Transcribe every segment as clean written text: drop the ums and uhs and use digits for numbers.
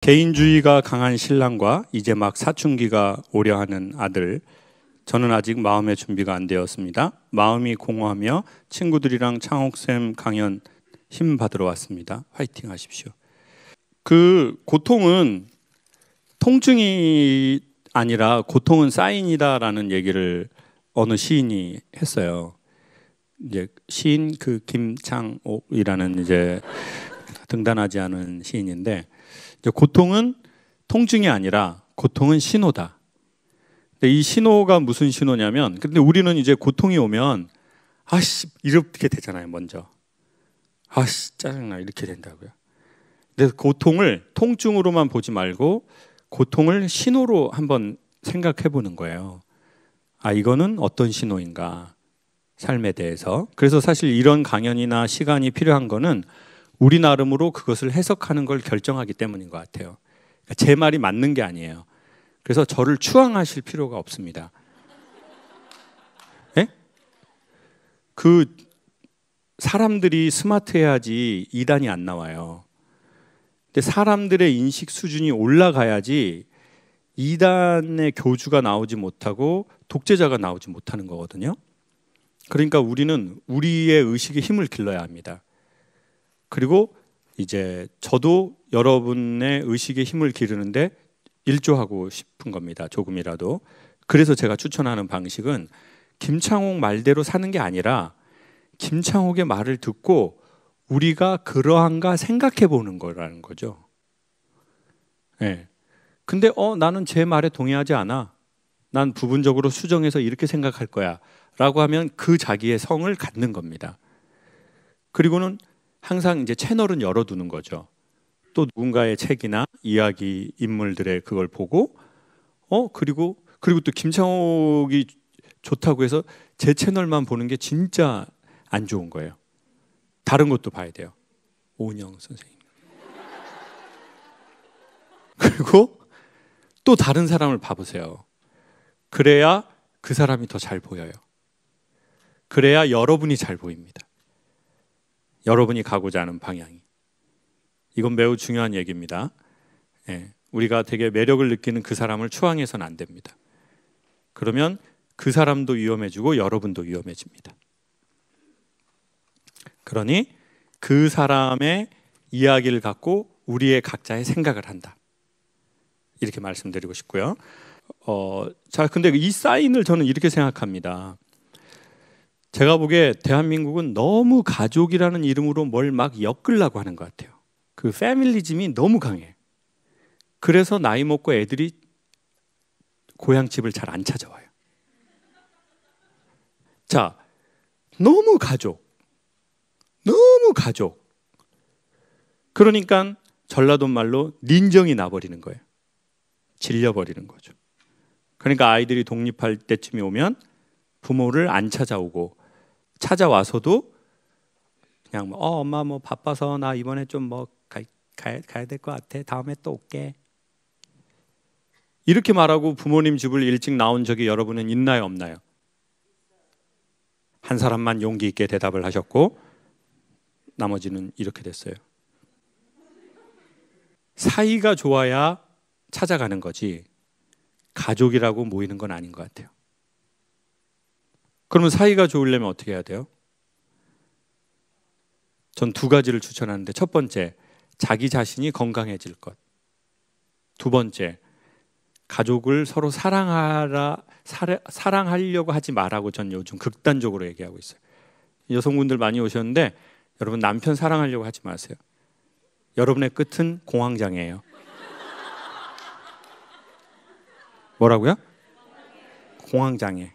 개인주의가 강한 신랑과 이제 막 사춘기가 오려 하는 아들. 저는 아직 마음의 준비가 안 되었습니다. 마음이 공허하며 친구들이랑 창옥쌤 강연 힘 받으러 왔습니다. 화이팅 하십시오. 그 고통은 통증이 아니라 고통은 사인이다라는 얘기를 어느 시인이 했어요. 이제 시인 그 김창옥이라는 이제 등단하지 않은 시인인데, 이제 고통은 통증이 아니라 고통은 신호다. 근데 이 신호가 무슨 신호냐면, 근데 우리는 이제 고통이 오면 아씨 이렇게 되잖아요. 먼저 아씨 짜증나 이렇게 된다고요. 근데 고통을 통증으로만 보지 말고 고통을 신호로 한번 생각해 보는 거예요. 아, 이거는 어떤 신호인가, 삶에 대해서. 그래서 사실 이런 강연이나 시간이 필요한 거는 우리 나름으로 그것을 해석하는 걸 결정하기 때문인 것 같아요. 그러니까 제 말이 맞는 게 아니에요. 그래서 저를 추앙하실 필요가 없습니다. 예? 그 사람들이 스마트해야지 이단이 안 나와요. 근데 사람들의 인식 수준이 올라가야지 이단의 교주가 나오지 못하고 독재자가 나오지 못하는 거거든요. 그러니까 우리는 우리의 의식의 힘을 길러야 합니다. 그리고 이제 저도 여러분의 의식의 힘을 기르는데 일조하고 싶은 겁니다. 조금이라도. 그래서 제가 추천하는 방식은 김창옥 말대로 사는 게 아니라 김창옥의 말을 듣고 우리가 그러한가 생각해 보는 거라는 거죠. 네. 근데 나는 제 말에 동의하지 않아. 난 부분적으로 수정해서 이렇게 생각할 거야 라고 하면 그 자기의 성을 갖는 겁니다. 그리고는 항상 이제 채널은 열어두는 거죠. 또 누군가의 책이나 이야기, 인물들의 그걸 보고 그리고 또 김창옥이 좋다고 해서 제 채널만 보는 게 진짜 안 좋은 거예요. 다른 것도 봐야 돼요. 오은영 선생님. 그리고 또 다른 사람을 봐보세요. 그래야 그 사람이 더 잘 보여요. 그래야 여러분이 잘 보입니다. 여러분이 가고자 하는 방향이. 이건 매우 중요한 얘기입니다. 예, 우리가 되게 매력을 느끼는 그 사람을 추앙해서는 안 됩니다. 그러면 그 사람도 위험해지고 여러분도 위험해집니다. 그러니 그 사람의 이야기를 갖고 우리의 각자의 생각을 한다. 이렇게 말씀드리고 싶고요. 자, 근데 이 사인을 저는 이렇게 생각합니다. 제가 보기에 대한민국은 너무 가족이라는 이름으로 뭘 막 엮으려고 하는 것 같아요. 그 패밀리즘이 너무 강해. 그래서 나이 먹고 애들이 고향집을 잘 안 찾아와요. 자, 너무 가족. 그러니까 전라도 말로 닌정이 나버리는 거예요. 질려버리는 거죠. 그러니까 아이들이 독립할 때쯤이 오면 부모를 안 찾아오고, 찾아와서도 그냥 엄마 뭐 바빠서 나 이번에 좀 뭐 가야 될 것 같아. 다음에 또 올게. 이렇게 말하고 부모님 집을 일찍 나온 적이 여러분은 있나요, 없나요? 한 사람만 용기 있게 대답을 하셨고 나머지는 이렇게 됐어요. 사이가 좋아야 찾아가는 거지 가족이라고 모이는 건 아닌 것 같아요. 그러면 사이가 좋으려면 어떻게 해야 돼요? 전 두 가지를 추천하는데, 첫 번째, 자기 자신이 건강해질 것. 두 번째, 가족을 서로 사랑하려고 하지 말라고 전 요즘 극단적으로 얘기하고 있어요. 여성분들 많이 오셨는데 여러분 남편 사랑하려고 하지 마세요. 여러분의 끝은 공황장애예요. 뭐라고요? 공황장애.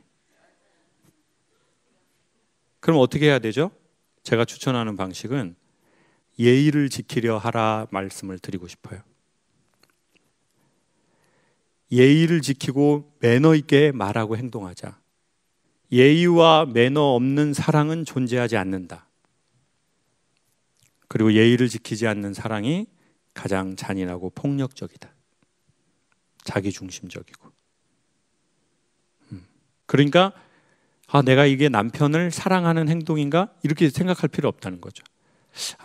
그럼 어떻게 해야 되죠? 제가 추천하는 방식은 예의를 지키려 하라 말씀을 드리고 싶어요. 예의를 지키고 매너 있게 말하고 행동하자. 예의와 매너 없는 사랑은 존재하지 않는다. 그리고 예의를 지키지 않는 사랑이 가장 잔인하고 폭력적이다. 자기중심적이고. 그러니까 내가 이게 남편을 사랑하는 행동인가? 이렇게 생각할 필요 없다는 거죠.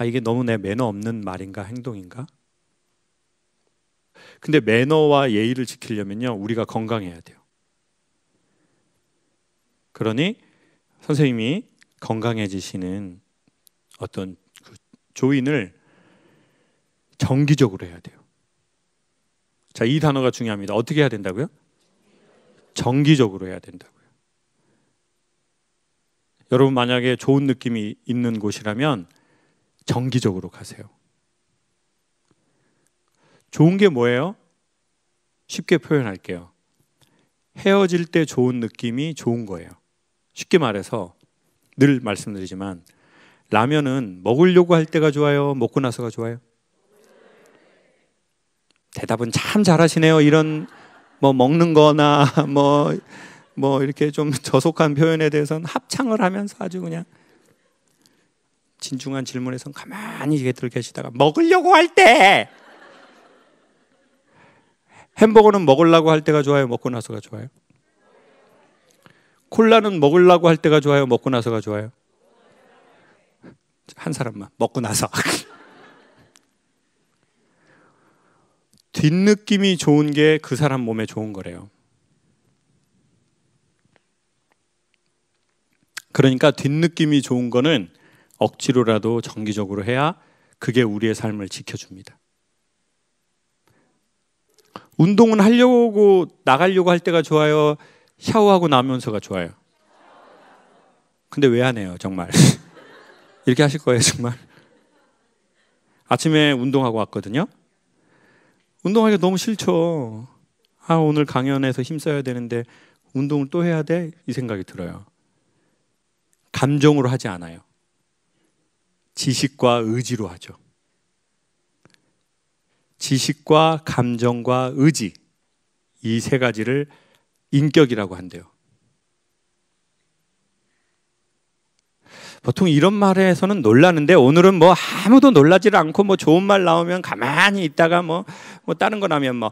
이게 너무 내 매너 없는 말인가, 행동인가? 근데 매너와 예의를 지키려면요, 우리가 건강해야 돼요. 그러니 선생님이 건강해지시는 어떤 그 조인을 정기적으로 해야 돼요. 자, 이 단어가 중요합니다. 어떻게 해야 된다고요? 정기적으로 해야 된다고요. 여러분 만약에 좋은 느낌이 있는 곳이라면 정기적으로 가세요. 좋은 게 뭐예요? 쉽게 표현할게요. 헤어질 때 좋은 느낌이 좋은 거예요. 쉽게 말해서 늘 말씀드리지만 라면은 먹으려고 할 때가 좋아요? 먹고 나서가 좋아요? 대답은 참 잘하시네요. 이런 뭐 먹는 거나 뭐 이렇게 좀 저속한 표현에 대해서는 합창을 하면서 아주 그냥 진중한 질문에선 가만히 계시다가 먹으려고 할 때 햄버거는 먹으려고 할 때가 좋아요? 먹고 나서가 좋아요? 콜라는 먹으려고 할 때가 좋아요? 먹고 나서가 좋아요? 한 사람만 먹고 나서. 뒷느낌이 좋은 게 그 사람 몸에 좋은 거래요. 그러니까 뒷느낌이 좋은 거는 억지로라도 정기적으로 해야 그게 우리의 삶을 지켜줍니다. 운동은 하려고 나가려고 할 때가 좋아요? 샤워하고 나면서가 좋아요? 근데 왜 안 해요, 정말? 이렇게 하실 거예요, 정말? 아침에 운동하고 왔거든요. 운동하기가 너무 싫죠. 아, 오늘 강연에서 힘써야 되는데 운동을 또 해야 돼? 이 생각이 들어요. 감정으로 하지 않아요. 지식과 의지로 하죠. 지식과 감정과 의지, 이 세 가지를 인격이라고 한대요. 보통 이런 말에서는 놀라는데 오늘은 뭐 아무도 놀라지를 않고 뭐 좋은 말 나오면 가만히 있다가 뭐 다른 거 나면 뭐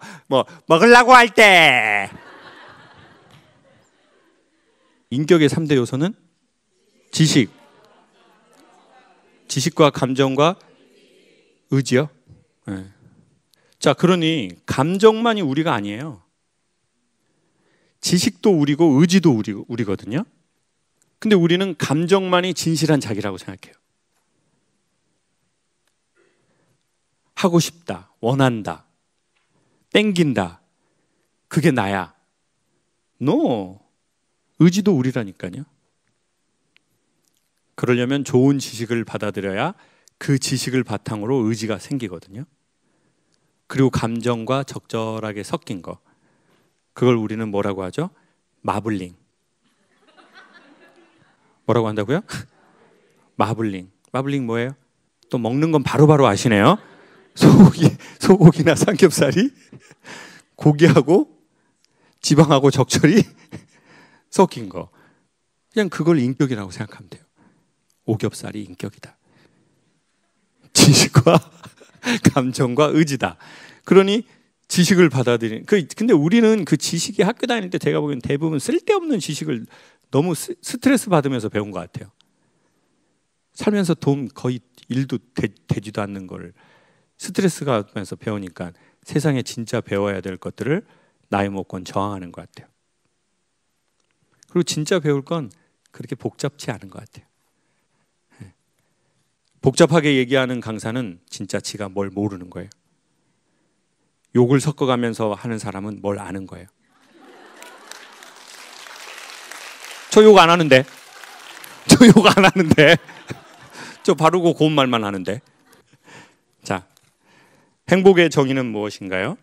먹으려고 할 때. 인격의 3대 요소는 지식과 감정과 의지요. 네. 자, 그러니 감정만이 우리가 아니에요. 지식도 우리고 의지도 우리거든요. 근데 우리는 감정만이 진실한 자기라고 생각해요. 하고 싶다, 원한다, 땡긴다, 그게 나야. No, 의지도 우리라니까요. 그러려면 좋은 지식을 받아들여야 그 지식을 바탕으로 의지가 생기거든요. 그리고 감정과 적절하게 섞인 거, 그걸 우리는 뭐라고 하죠? 마블링. 뭐라고 한다고요? 마블링. 마블링 뭐예요? 또 먹는 건 바로바로 아시네요. 소고기나 삼겹살이 고기하고 지방하고 적절히 섞인 거. 그냥 그걸 인격이라고 생각하면 돼요. 오겹살이 인격이다. 지식과 감정과 의지다. 그러니 지식을 받아들이는. 근데 우리는 그 지식이 학교 다닐 때 제가 보기엔 대부분 쓸데없는 지식을 너무 스트레스 받으면서 배운 것 같아요. 살면서 돈 거의 일도 되지도 않는 걸 스트레스 받으면서 배우니까 세상에 진짜 배워야 될 것들을 나이 먹고는 저항하는 것 같아요. 그리고 진짜 배울 건 그렇게 복잡치 않은 것 같아요. 복잡하게 얘기하는 강사는 진짜 지가 뭘 모르는 거예요. 욕을 섞어가면서 하는 사람은 뭘 아는 거예요. 저 욕 안 하는데. 저 욕 안 하는데. 저 바르고 고운 말만 하는데. 자, 행복의 정의는 무엇인가요?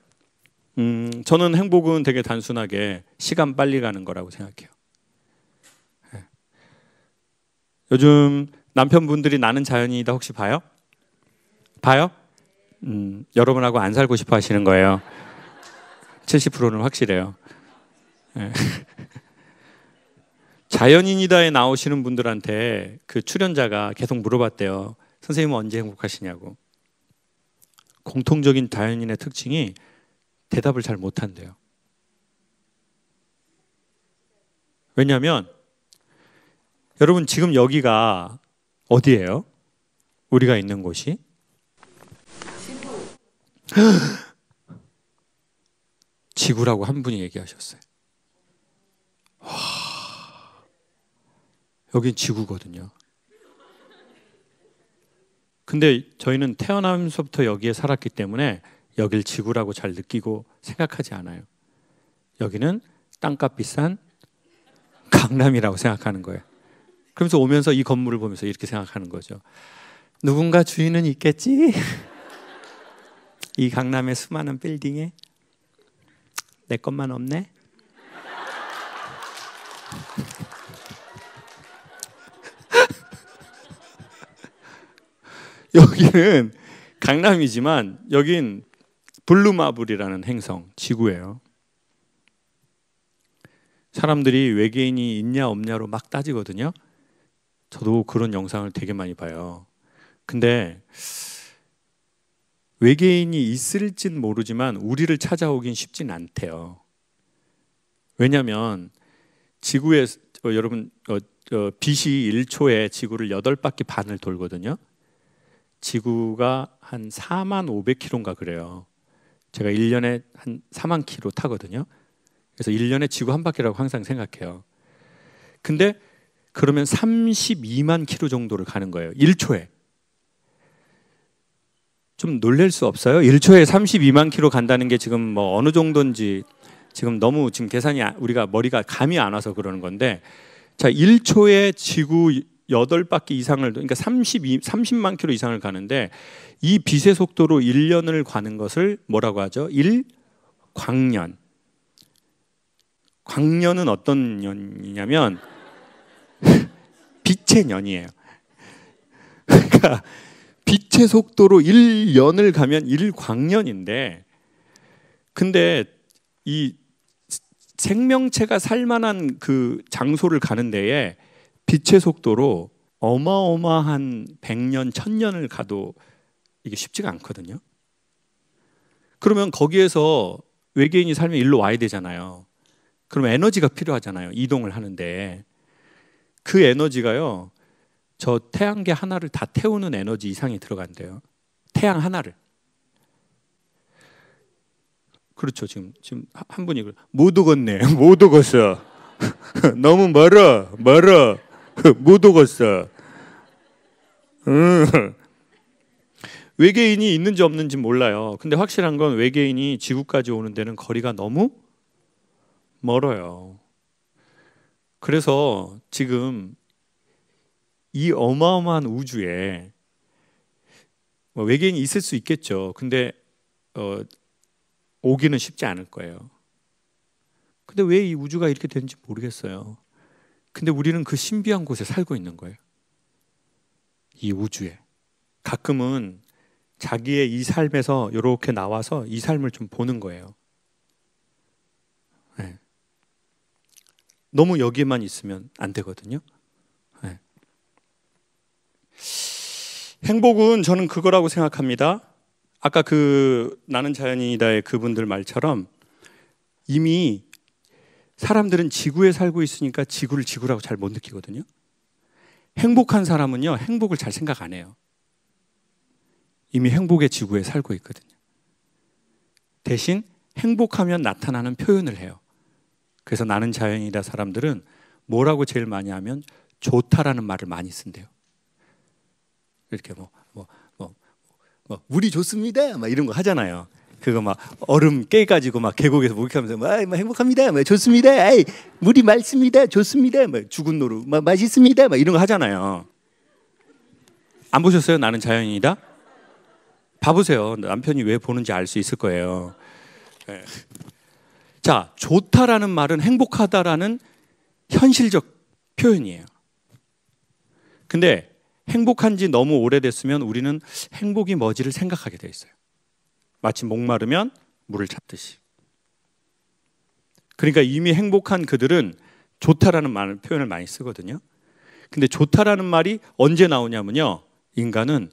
저는 행복은 되게 단순하게 시간 빨리 가는 거라고 생각해요. 요즘 남편분들이 나는 자연이다 혹시 봐요? 봐요? 여러분하고 안 살고 싶어 하시는 거예요. 70%는 확실해요. 네. 자연인이다에 나오시는 분들한테 그 출연자가 계속 물어봤대요. 선생님은 언제 행복하시냐고. 공통적인 자연인의 특징이 대답을 잘 못한대요. 왜냐하면 여러분 지금 여기가 어디예요? 우리가 있는 곳이? 지구라고 한 분이 얘기하셨어요. 와, 여긴 지구거든요. 근데 저희는 태어나면서부터 여기에 살았기 때문에 여길 지구라고 잘 느끼고 생각하지 않아요. 여기는 땅값 비싼 강남이라고 생각하는 거예요. 그러면서 오면서 이 건물을 보면서 이렇게 생각하는 거죠. 누군가 주인은 있겠지? 이 강남의 수많은 빌딩에 내 것만 없네? 여기는 강남이지만 여긴 블루마블이라는 행성, 지구예요. 사람들이 외계인이 있냐 없냐로 막 따지거든요. 저도 그런 영상을 되게 많이 봐요. 근데 외계인이 있을진 모르지만 우리를 찾아오긴 쉽진 않대요. 왜냐하면 지구에 여러분 빛이 1초에 지구를 8바퀴 반을 돌거든요. 지구가 한 4만 500km인가 그래요. 제가 1년에 한 4만 km 타거든요. 그래서 1년에 지구 한 바퀴라고 항상 생각해요. 근데 그러면 32만 km 정도를 가는 거예요. 1초에. 좀 놀랄 수 없어요? 1초에 32만 km 간다는 게 지금 뭐 어느 정도인지 지금 너무 지금 계산이 우리가 머리가 감이 안 와서 그러는 건데, 자, 1초에 지구 8바퀴 이상을, 그러니까 30만 km 이상을 가는데 이 빛의 속도로 1년을 가는 것을 뭐라고 하죠? 1광년. 광년은 어떤 년이냐면 빛의 년이에요. 그러니까 빛의 속도로 1년을 가면 1광년인데, 근데 이 생명체가 살만한 그 장소를 가는 데에 빛의 속도로 어마어마한 100년, 1000년을 가도 이게 쉽지가 않거든요. 그러면 거기에서 외계인이 살면 일로 와야 되잖아요. 그럼 에너지가 필요하잖아요. 이동을 하는데. 그 에너지가요, 저 태양계 하나를 다 태우는 에너지 이상이 들어간대요. 태양 하나를. 그렇죠. 지금 한 분이 못 오겠네. 못 오겠어. 너무 멀어. 못 오겠어. 외계인이 있는지 없는지 몰라요. 근데 확실한 건 외계인이 지구까지 오는 데는 거리가 너무 멀어요. 그래서 지금 이 어마어마한 우주에 외계인이 있을 수 있겠죠. 근데 오기는 쉽지 않을 거예요. 근데 왜 이 우주가 이렇게 되는지 모르겠어요. 근데 우리는 그 신비한 곳에 살고 있는 거예요. 이 우주에. 가끔은 자기의 이 삶에서 이렇게 나와서 이 삶을 좀 보는 거예요. 네. 너무 여기에만 있으면 안 되거든요. 네. 행복은 저는 그거라고 생각합니다. 아까 그 나는 자연인이다의 그분들 말처럼 이미 사람들은 지구에 살고 있으니까 지구를 지구라고 잘 못 느끼거든요. 행복한 사람은요, 행복을 잘 생각 안 해요. 이미 행복의 지구에 살고 있거든요. 대신 행복하면 나타나는 표현을 해요. 그래서 나는 자연이다 사람들은 뭐라고 제일 많이 하면 좋다라는 말을 많이 쓴대요. 이렇게 물이 좋습니다 막 이런 거 하잖아요. 그거 막 얼음 깨가지고 막 계곡에서 목욕하면서 막 행복합니다, 막 좋습니다, 아이, 물이 맑습니다, 좋습니다, 막 죽은 노루, 막 맛있습니다, 막 이런 거 하잖아요. 안 보셨어요? 나는 자연이다? 봐보세요. 남편이 왜 보는지 알 수 있을 거예요. 네. 자, 좋다라는 말은 행복하다라는 현실적 표현이에요. 근데 행복한 지 너무 오래됐으면 우리는 행복이 뭐지를 생각하게 돼 있어요. 마치 목마르면 물을 찾듯이. 그러니까 이미 행복한 그들은 좋다라는 표현을 많이 쓰거든요. 근데 좋다라는 말이 언제 나오냐면요, 인간은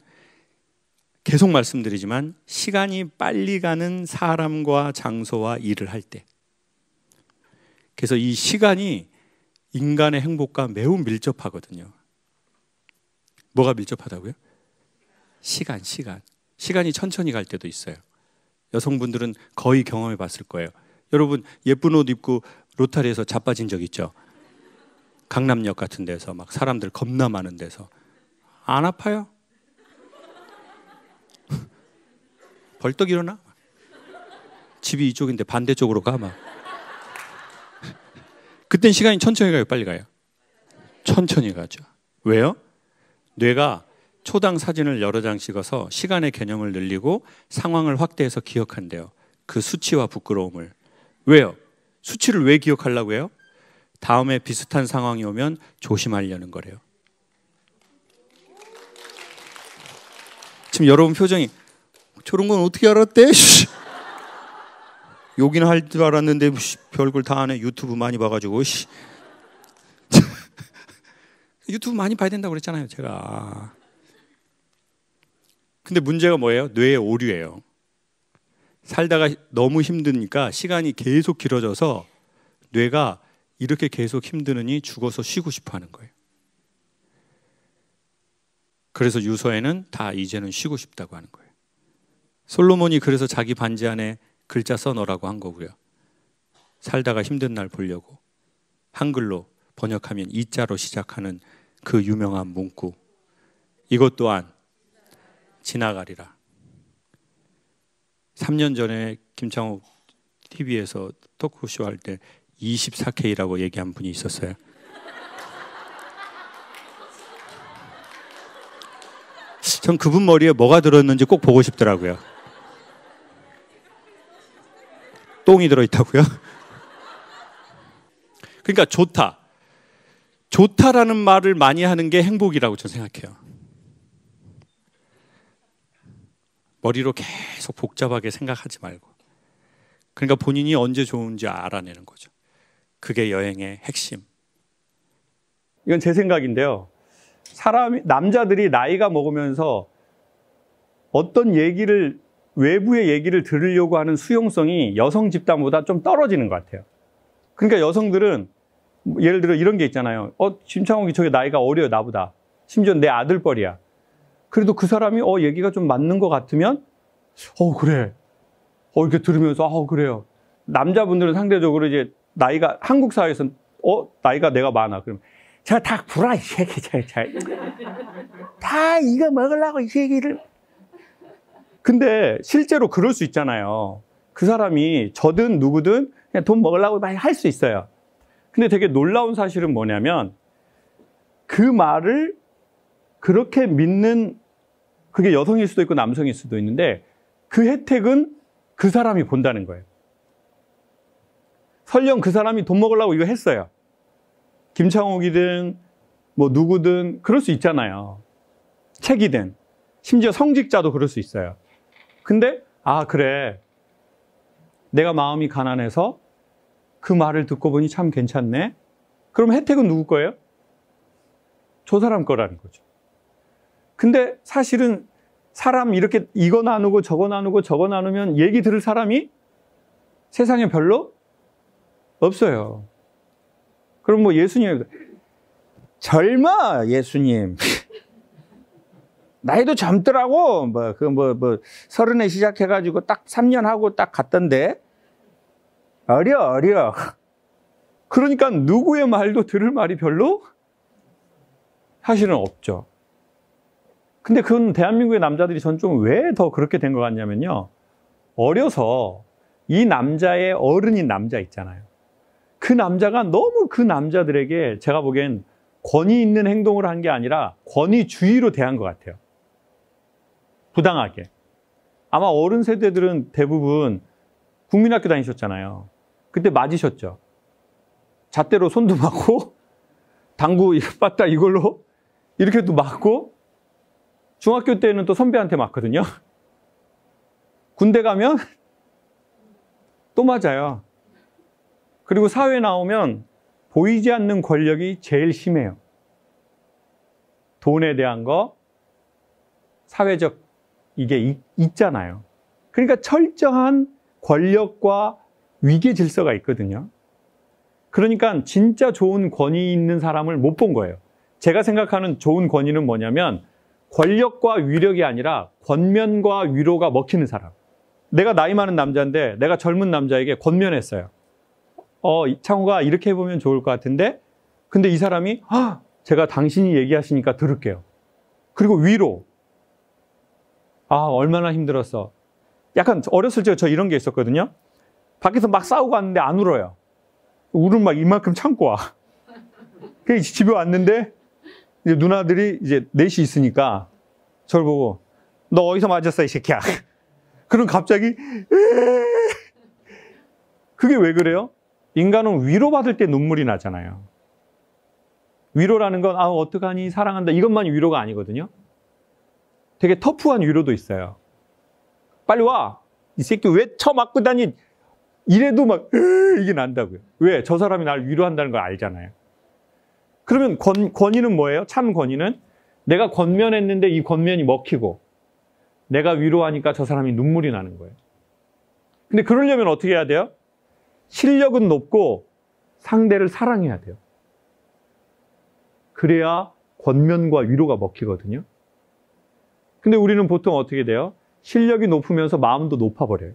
계속 말씀드리지만 시간이 빨리 가는 사람과 장소와 일을 할 때. 그래서 이 시간이 인간의 행복과 매우 밀접하거든요. 뭐가 밀접하다고요? 시간이 천천히 갈 때도 있어요. 여성분들은 거의 경험해 봤을 거예요. 여러분 예쁜 옷 입고 로타리에서 자빠진 적 있죠? 강남역 같은 데서 막 사람들 겁나 많은 데서. 안 아파요? 벌떡 일어나? 집이 이쪽인데 반대쪽으로 가 막. 그땐 시간이 천천히 가요, 빨리 가요? 천천히 가죠. 왜요? 뇌가 초당 사진을 여러 장 찍어서 시간의 개념을 늘리고 상황을 확대해서 기억한대요. 그 수치와 부끄러움을. 왜요? 수치를 왜 기억하려고 해요? 다음에 비슷한 상황이 오면 조심하려는 거래요. 지금 여러분 표정이 저런 건 어떻게 알았대? 욕이나 할 줄 알았는데 별걸 다 하네. 유튜브 많이 봐가지고. 유튜브 많이 봐야 된다고 그랬잖아요, 제가. 근데 문제가 뭐예요? 뇌의 오류예요. 살다가 너무 힘드니까 시간이 계속 길어져서 뇌가 이렇게 계속 힘드느니 죽어서 쉬고 싶어 하는 거예요. 그래서 유서에는 다 이제는 쉬고 싶다고 하는 거예요. 솔로몬이 그래서 자기 반지 안에 글자 써넣으라고 한 거고요. 살다가 힘든 날 보려고. 한글로 번역하면 이자로 시작하는 그 유명한 문구. 이것 또한 지나가리라. 3년 전에 김창욱 TV에서 토크쇼 할 때 24K라고 얘기한 분이 있었어요. 전 그분 머리에 뭐가 들었는지 꼭 보고 싶더라고요. 똥이 들어있다고요? 그러니까 좋다. 좋다라는 말을 많이 하는 게 행복이라고 저는 생각해요. 머리로 계속 복잡하게 생각하지 말고. 그러니까 본인이 언제 좋은지 알아내는 거죠. 그게 여행의 핵심. 이건 제 생각인데요. 남자들이 나이가 먹으면서 어떤 얘기를, 외부의 얘기를 들으려고 하는 수용성이 여성 집단보다 좀 떨어지는 것 같아요. 그러니까 여성들은 예를 들어 이런 게 있잖아요. 김창욱이 저게 나이가 어려요, 나보다. 심지어 내 아들뻘이야. 그래도 그 사람이 얘기가 좀 맞는 것 같으면 그래. 이렇게 들으면서 그래요. 남자분들은 상대적으로 이제 나이가 한국 사회에서는 나이가 내가 많아. 그러면 저 닭 불아 이 새끼 다 이거 먹으려고 이 새끼를. 근데 실제로 그럴 수 있잖아요. 그 사람이 저든 누구든 그냥 돈 먹으려고 많이 할 수 있어요. 근데 되게 놀라운 사실은 뭐냐면 그 말을 그렇게 믿는, 그게 여성일 수도 있고 남성일 수도 있는데 그 혜택은 그 사람이 본다는 거예요. 설령 그 사람이 돈 먹으려고 이거 했어요. 김창욱이든 뭐 누구든 그럴 수 있잖아요. 책이든 심지어 성직자도 그럴 수 있어요. 근데 그래, 내가 마음이 가난해서 그 말을 듣고 보니 참 괜찮네. 그럼 혜택은 누구 거예요? 저 사람 거라는 거죠. 근데 사실은 사람 이렇게 이거 나누고 저거 나누고 저거 나누면 얘기 들을 사람이 세상에 별로 없어요. 그럼 뭐 예수님, 젊어 예수님. 나이도 젊더라고. 서른에 시작해가지고 딱 3년 하고 딱 갔던데. 어려. 그러니까 누구의 말도 들을 말이 별로 사실은 없죠. 근데 그건 대한민국의 남자들이 전 좀 왜 더 그렇게 된 것 같냐면요. 어려서 이 남자의 어른인 남자 있잖아요. 그 남자가 너무 그 남자들에게 제가 보기엔 권위 있는 행동을 한 게 아니라 권위주의로 대한 것 같아요. 부당하게. 아마 어른 세대들은 대부분 국민학교 다니셨잖아요. 그때 맞으셨죠. 잣대로 손도 맞고 당구 빠따 이걸로 이렇게도 맞고, 중학교 때는 또 선배한테 맞거든요. 군대 가면 또 맞아요. 그리고 사회 나오면 보이지 않는 권력이 제일 심해요. 돈에 대한 거, 사회적 이게 있잖아요. 그러니까 철저한 권력과 위계 질서가 있거든요. 그러니까 진짜 좋은 권위 있는 사람을 못 본 거예요. 제가 생각하는 좋은 권위는 뭐냐면 권력과 위력이 아니라 권면과 위로가 먹히는 사람. 내가 나이 많은 남자인데 내가 젊은 남자에게 권면했어요. 창호가 이렇게 해보면 좋을 것 같은데, 근데 이 사람이 제가 당신이 얘기하시니까 들을게요. 그리고 위로. 얼마나 힘들었어. 약간 어렸을 때 저 이런 게 있었거든요. 밖에서 막 싸우고 왔는데 안 울어요. 울음 막 이만큼 참고 와. 그래서 집에 왔는데 이제 누나들이 이제 넷이 있으니까 저를 보고 너 어디서 맞았어 이 새끼야. 그럼 갑자기 그게 왜 그래요? 인간은 위로받을 때 눈물이 나잖아요. 위로라는 건 어떡하니 사랑한다 이것만이 위로가 아니거든요. 되게 터프한 위로도 있어요. 빨리 와! 이 새끼 왜 쳐맞고 다니? 이래도 막 이게 난다고요. 왜? 저 사람이 날 위로한다는 걸 알잖아요. 그러면 권위는 뭐예요? 참 권위는 내가 권면했는데 이 권면이 먹히고 내가 위로하니까 저 사람이 눈물이 나는 거예요. 근데 그러려면 어떻게 해야 돼요? 실력은 높고 상대를 사랑해야 돼요. 그래야 권면과 위로가 먹히거든요. 근데 우리는 보통 어떻게 돼요? 실력이 높으면서 마음도 높아버려요.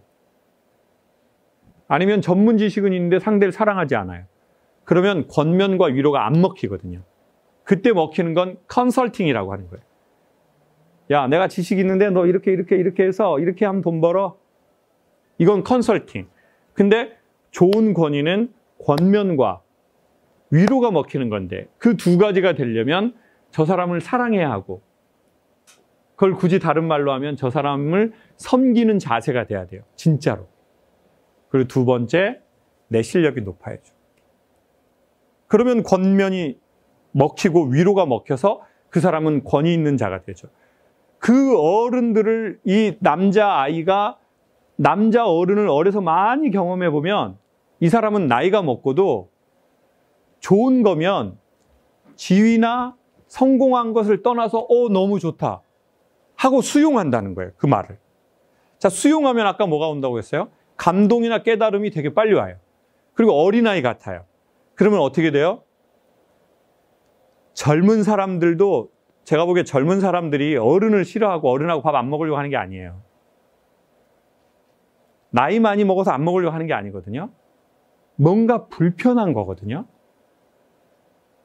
아니면 전문 지식은 있는데 상대를 사랑하지 않아요. 그러면 권면과 위로가 안 먹히거든요. 그때 먹히는 건 컨설팅이라고 하는 거예요. 야, 내가 지식 있는데 너 이렇게 해서 이렇게 하면 돈 벌어. 이건 컨설팅. 근데 좋은 권위는 권면과 위로가 먹히는 건데 그 두 가지가 되려면 저 사람을 사랑해야 하고 그걸 굳이 다른 말로 하면 저 사람을 섬기는 자세가 돼야 돼요. 진짜로. 그리고 두 번째, 내 실력이 높아야죠. 그러면 권면이 먹히고 위로가 먹혀서 그 사람은 권위 있는 자가 되죠. 그 어른들을 이 남자아이가 남자 어른을 어려서 많이 경험해 보면 이 사람은 나이가 먹고도 좋은 거면 지위나 성공한 것을 떠나서 너무 좋다 하고 수용한다는 거예요. 그 말을. 자, 수용하면 아까 뭐가 온다고 했어요? 감동이나 깨달음이 되게 빨리 와요. 그리고 어린아이 같아요. 그러면 어떻게 돼요? 젊은 사람들도 제가 보기에 젊은 사람들이 어른을 싫어하고 어른하고 밥 안 먹으려고 하는 게 아니에요. 나이 많이 먹어서 안 먹으려고 하는 게 아니거든요. 뭔가 불편한 거거든요.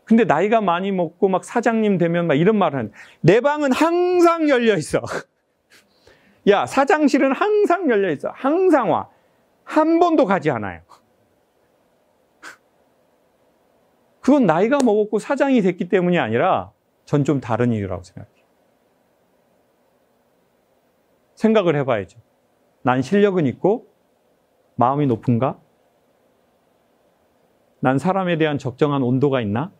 근데 나이가 많이 먹고 막 사장님 되면 막 이런 말을 하는데 내 방은 항상 열려 있어. 야, 사장실은 항상 열려 있어. 항상 와. 한 번도 가지 않아요. 그건 나이가 먹었고 사장이 됐기 때문이 아니라 전 좀 다른 이유라고 생각해요. 생각을 해봐야죠. 난 실력은 있고 마음이 높은가? 난 사람에 대한 적정한 온도가 있나?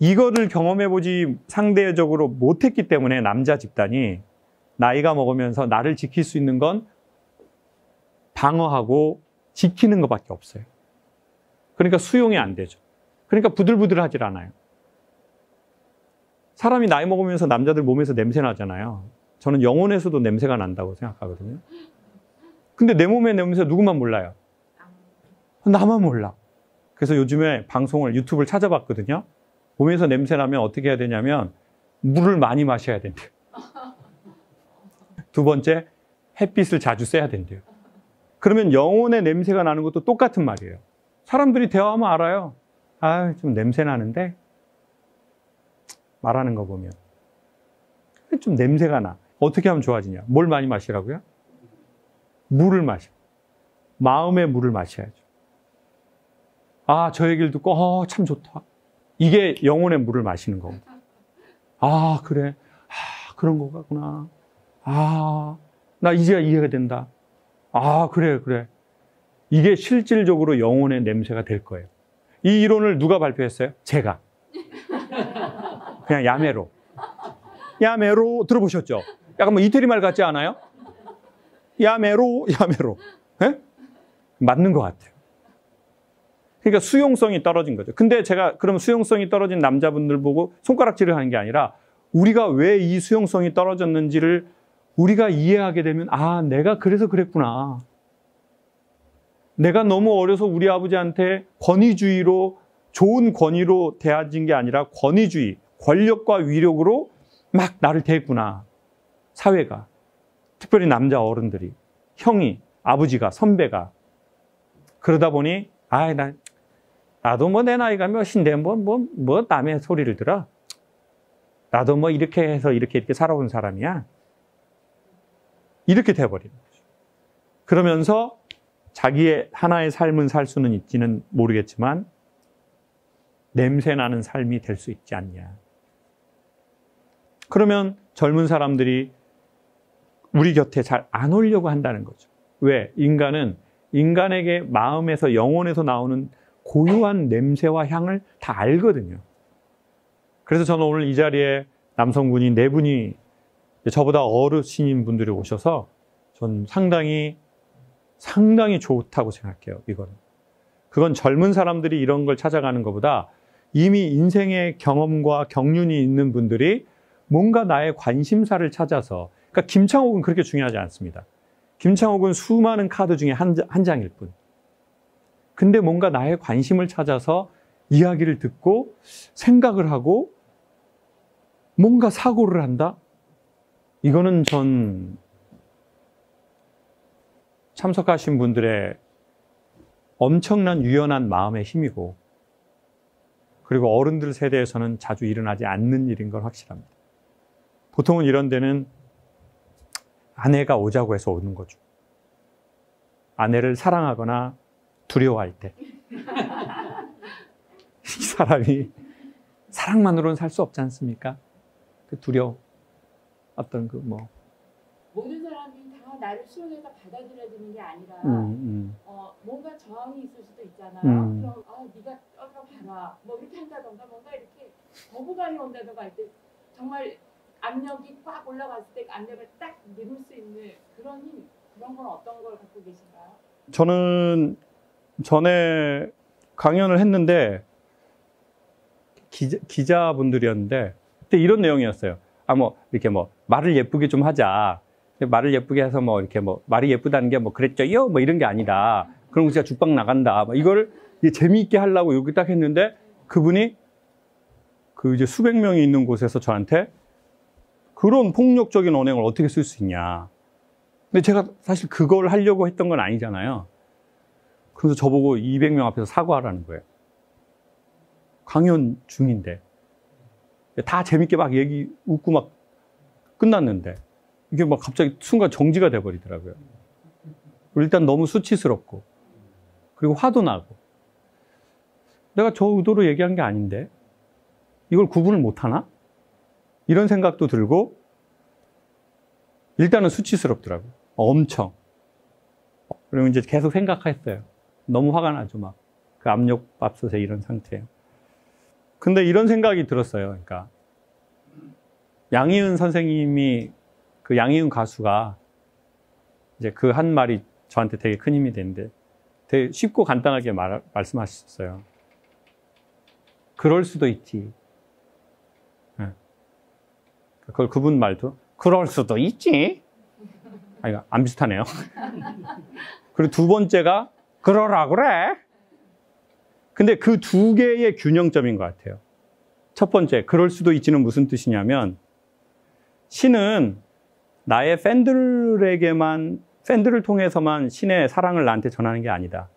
이거를 경험해보지 상대적으로 못했기 때문에 남자 집단이 나이가 먹으면서 나를 지킬 수 있는 건 방어하고 지키는 것밖에 없어요. 그러니까 수용이 안 되죠. 그러니까 부들부들하질 않아요. 사람이 나이 먹으면서 남자들 몸에서 냄새 나잖아요. 저는 영혼에서도 냄새가 난다고 생각하거든요. 근데 내 몸의 냄새 누구만 몰라요? 나만 몰라. 그래서 요즘에 방송을 유튜브를 찾아봤거든요. 몸에서 냄새 나면 어떻게 해야 되냐면 물을 많이 마셔야 된대요. 두 번째, 햇빛을 자주 쐬야 된대요. 그러면 영혼의 냄새가 나는 것도 똑같은 말이에요. 사람들이 대화하면 알아요. 좀 냄새 나는데 말하는 거 보면 좀 냄새가 나. 어떻게 하면 좋아지냐? 뭘 많이 마시라고요? 물을 마셔. 마음의 물을 마셔야죠. 저 얘기를 듣고 참 좋다. 이게 영혼의 물을 마시는 겁니다. 그래. 그런 거구나. 나 이제야 이해가 된다. 그래. 이게 실질적으로 영혼의 냄새가 될 거예요. 이 이론을 누가 발표했어요? 제가. 그냥 야매로. 야매로 들어보셨죠? 약간 뭐 이태리 말 같지 않아요? 야매로. 네? 맞는 것 같아요. 그러니까 수용성이 떨어진 거죠. 근데 제가 그럼 수용성이 떨어진 남자분들 보고 손가락질을 하는 게 아니라 우리가 왜 이 수용성이 떨어졌는지를 우리가 이해하게 되면 내가 그래서 그랬구나. 내가 너무 어려서 우리 아버지한테 권위주의로 좋은 권위로 대해진 게 아니라 권위주의, 권력과 위력으로 막 나를 대했구나. 사회가. 특별히 남자 어른들이, 형이, 아버지가, 선배가. 그러다 보니 나도 뭐 내 나이가 몇인데 뭐 남의 소리를 들어. 나도 뭐 이렇게 해서 이렇게 살아온 사람이야. 이렇게 돼버리는 거죠. 그러면서 자기의 하나의 삶은 살 수는 있지는 모르겠지만 냄새나는 삶이 될 수 있지 않냐. 그러면 젊은 사람들이 우리 곁에 잘 안 오려고 한다는 거죠. 왜? 인간은 인간에게 마음에서, 영혼에서 나오는 고유한 냄새와 향을 다 알거든요. 그래서 저는 오늘 이 자리에 남성분이 4분이 저보다 어르신인 분들이 오셔서 전 상당히 좋다고 생각해요. 이거는. 그건 젊은 사람들이 이런 걸 찾아가는 것보다 이미 인생의 경험과 경륜이 있는 분들이 뭔가 나의 관심사를 찾아서, 그러니까 김창옥은 그렇게 중요하지 않습니다. 김창옥은 수많은 카드 중에 한 장일 뿐. 근데 뭔가 나의 관심을 찾아서 이야기를 듣고 생각을 하고 뭔가 사고를 한다? 이거는 전 참석하신 분들의 엄청난 유연한 마음의 힘이고, 그리고 어른들 세대에서는 자주 일어나지 않는 일인 건 확실합니다. 보통은 이런 데는 아내가 오자고 해서 오는 거죠. 아내를 사랑하거나 두려워할 때. 이 사람이 사랑만으로는 살 수 없지 않습니까? 그 두려움, 어떤 모든 사람이 다 나를 수용해서 받아들여지는 게 아니라 뭔가 저항이 있을 수도 있잖아요. 그럼 네가 봐라 뭐 이렇게 한다던가 뭔가 이렇게 거부감이 온다던가 할 때 정말 압력이 꽉 올라갔을 때 압력을 딱 누를 수 있는 그런 힘, 그런 건 어떤 걸 갖고 계신가요? 저는 전에 강연을 했는데 기자분들이었는데 그때 이런 내용이었어요. 이렇게 말을 예쁘게 좀 하자. 말을 예쁘게 해서 이렇게 말이 예쁘다는 게 그랬죠요? 이런 게 아니다. 그럼 진짜 죽방 나간다. 이거를 재미있게 하려고 이렇게 딱 했는데 그분이 이제 수백 명이 있는 곳에서 저한테 그런 폭력적인 언행을 어떻게 쓸 수 있냐. 근데 제가 사실 그걸 하려고 했던 건 아니잖아요. 그래서 저보고 200명 앞에서 사과하라는 거예요. 강연 중인데. 다 재밌게 웃고 끝났는데. 이게 갑자기 순간 정지가 돼버리더라고요. 일단 너무 수치스럽고. 그리고 화도 나고. 내가 저 의도로 얘기한 게 아닌데. 이걸 구분을 못하나? 이런 생각도 들고, 일단은 수치스럽더라고요. 엄청. 그리고 이제 계속 생각했어요. 너무 화가 나죠, 그 압력밥솥에 이런 상태예요. 근데 이런 생각이 들었어요. 그러니까 양희은 선생님이, 그 양희은 가수가 이제 그 한 말이 저한테 되게 큰 힘이 되는데 되게 쉽고 간단하게 말씀하셨어요. 그럴 수도 있지. 네. 그걸 그분 말도 그럴 수도 있지. 안 비슷하네요. 그리고 두 번째가 그러라 그래. 근데 그 두 개의 균형점인 것 같아요. 첫 번째, 그럴 수도 있지는 무슨 뜻이냐면 신은 나의 팬들을 통해서만 신의 사랑을 나한테 전하는 게 아니다.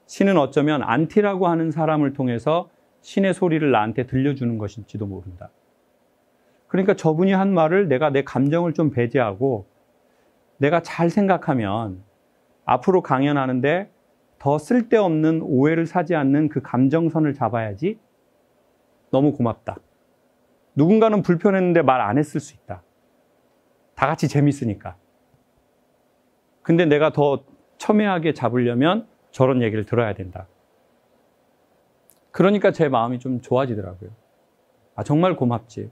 신은 어쩌면 안티라고 하는 사람을 통해서 신의 소리를 나한테 들려주는 것일지도 모른다. 그러니까 저분이 한 말을 내가 내 감정을 좀 배제하고 내가 잘 생각하면 앞으로 강연하는데 더 쓸데없는 오해를 사지 않는 그 감정선을 잡아야지. 너무 고맙다. 누군가는 불편했는데 말 안 했을 수 있다. 다 같이 재밌으니까. 근데 내가 더 첨예하게 잡으려면 저런 얘기를 들어야 된다. 그러니까 제 마음이 좀 좋아지더라고요. 정말 고맙지.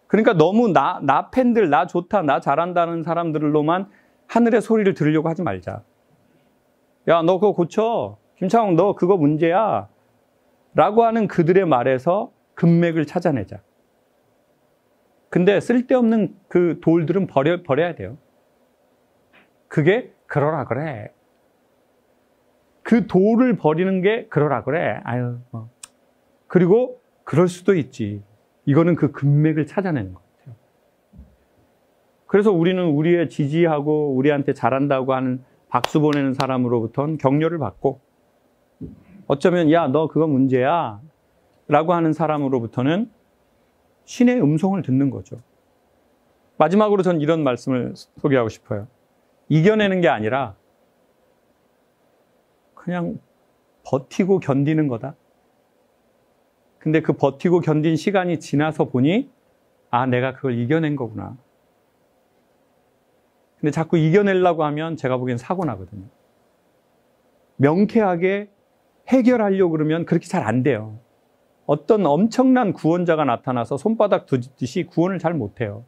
그러니까 너무 나 팬들, 나 좋다, 나 잘한다는 사람들로만 하늘의 소리를 들으려고 하지 말자. 야, 너 그거 고쳐. 김창옥, 너 그거 문제야. 라고 하는 그들의 말에서 금맥을 찾아내자. 근데 쓸데없는 그 돌들은 버려야 돼요. 그게 그러라 그래. 그 돌을 버리는 게 그러라 그래. 그리고 그럴 수도 있지. 이거는 그 금맥을 찾아내는 것 같아요. 그래서 우리는 우리의 지지하고 우리한테 잘한다고 하는 박수 보내는 사람으로부터는 격려를 받고, 어쩌면 야, 너 그거 문제야 라고 하는 사람으로부터는 신의 음성을 듣는 거죠. 마지막으로 전 이런 말씀을 소개하고 싶어요. 이겨내는 게 아니라 그냥 버티고 견디는 거다. 근데 그 버티고 견딘 시간이 지나서 보니 아, 내가 그걸 이겨낸 거구나. 근데 자꾸 이겨내려고 하면 제가 보기엔 사고 나거든요. 명쾌하게 해결하려고 그러면 그렇게 잘 안 돼요. 어떤 엄청난 구원자가 나타나서 손바닥 두듯이 구원을 잘 못해요.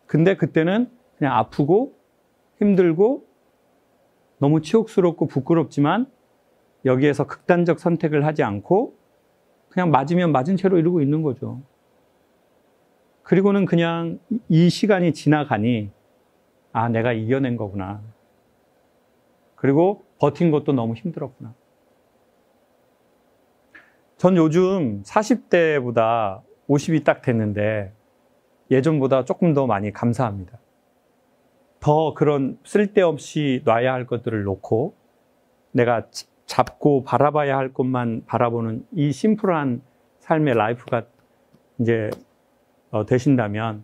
근데 그때는 그냥 아프고 힘들고 너무 치욕스럽고 부끄럽지만 여기에서 극단적 선택을 하지 않고 그냥 맞으면 맞은 채로 이러고 있는 거죠. 그리고는 그냥 이 시간이 지나가니 아, 내가 이겨낸 거구나. 그리고 버틴 것도 너무 힘들었구나. 전 요즘 40대보다 50이 딱 됐는데 예전보다 조금 더 많이 감사합니다. 더 그런 쓸데없이 놔야 할 것들을 놓고 내가 잡고 바라봐야 할 것만 바라보는 이 심플한 삶의 라이프가 이제 되신다면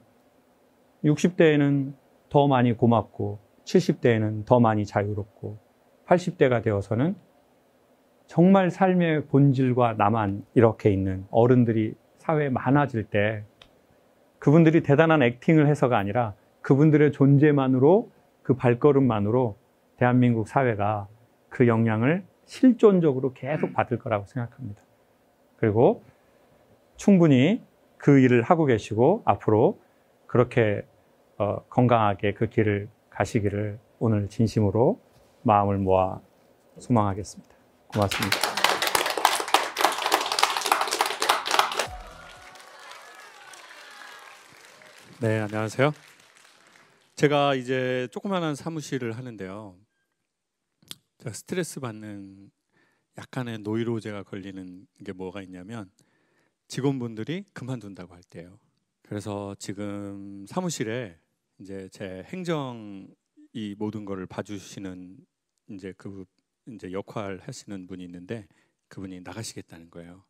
60대에는 더 많이 고맙고 70대에는 더 많이 자유롭고 80대가 되어서는 정말 삶의 본질과 나만 이렇게 있는 어른들이 사회에 많아질 때 그분들이 대단한 액팅을 해서가 아니라 그분들의 존재만으로, 그 발걸음만으로 대한민국 사회가 그 영향을 실존적으로 계속 받을 거라고 생각합니다. 그리고 충분히 그 일을 하고 계시고 앞으로 그렇게 건강하게 그 길을 가시기를 오늘 진심으로 마음을 모아 소망하겠습니다. 고맙습니다. 네, 안녕하세요. 제가 이제 조그마한 사무실을 하는데요. 제가 스트레스 받는 약간의 노이로제가 걸리는 게 뭐가 있냐면 직원분들이 그만둔다고 할 때요. 그래서 지금 사무실에 이제 제 행정 이 모든 거를 봐주시는 이제 이제 역할 하시는 분이 있는데 그분이 나가시겠다는 거예요.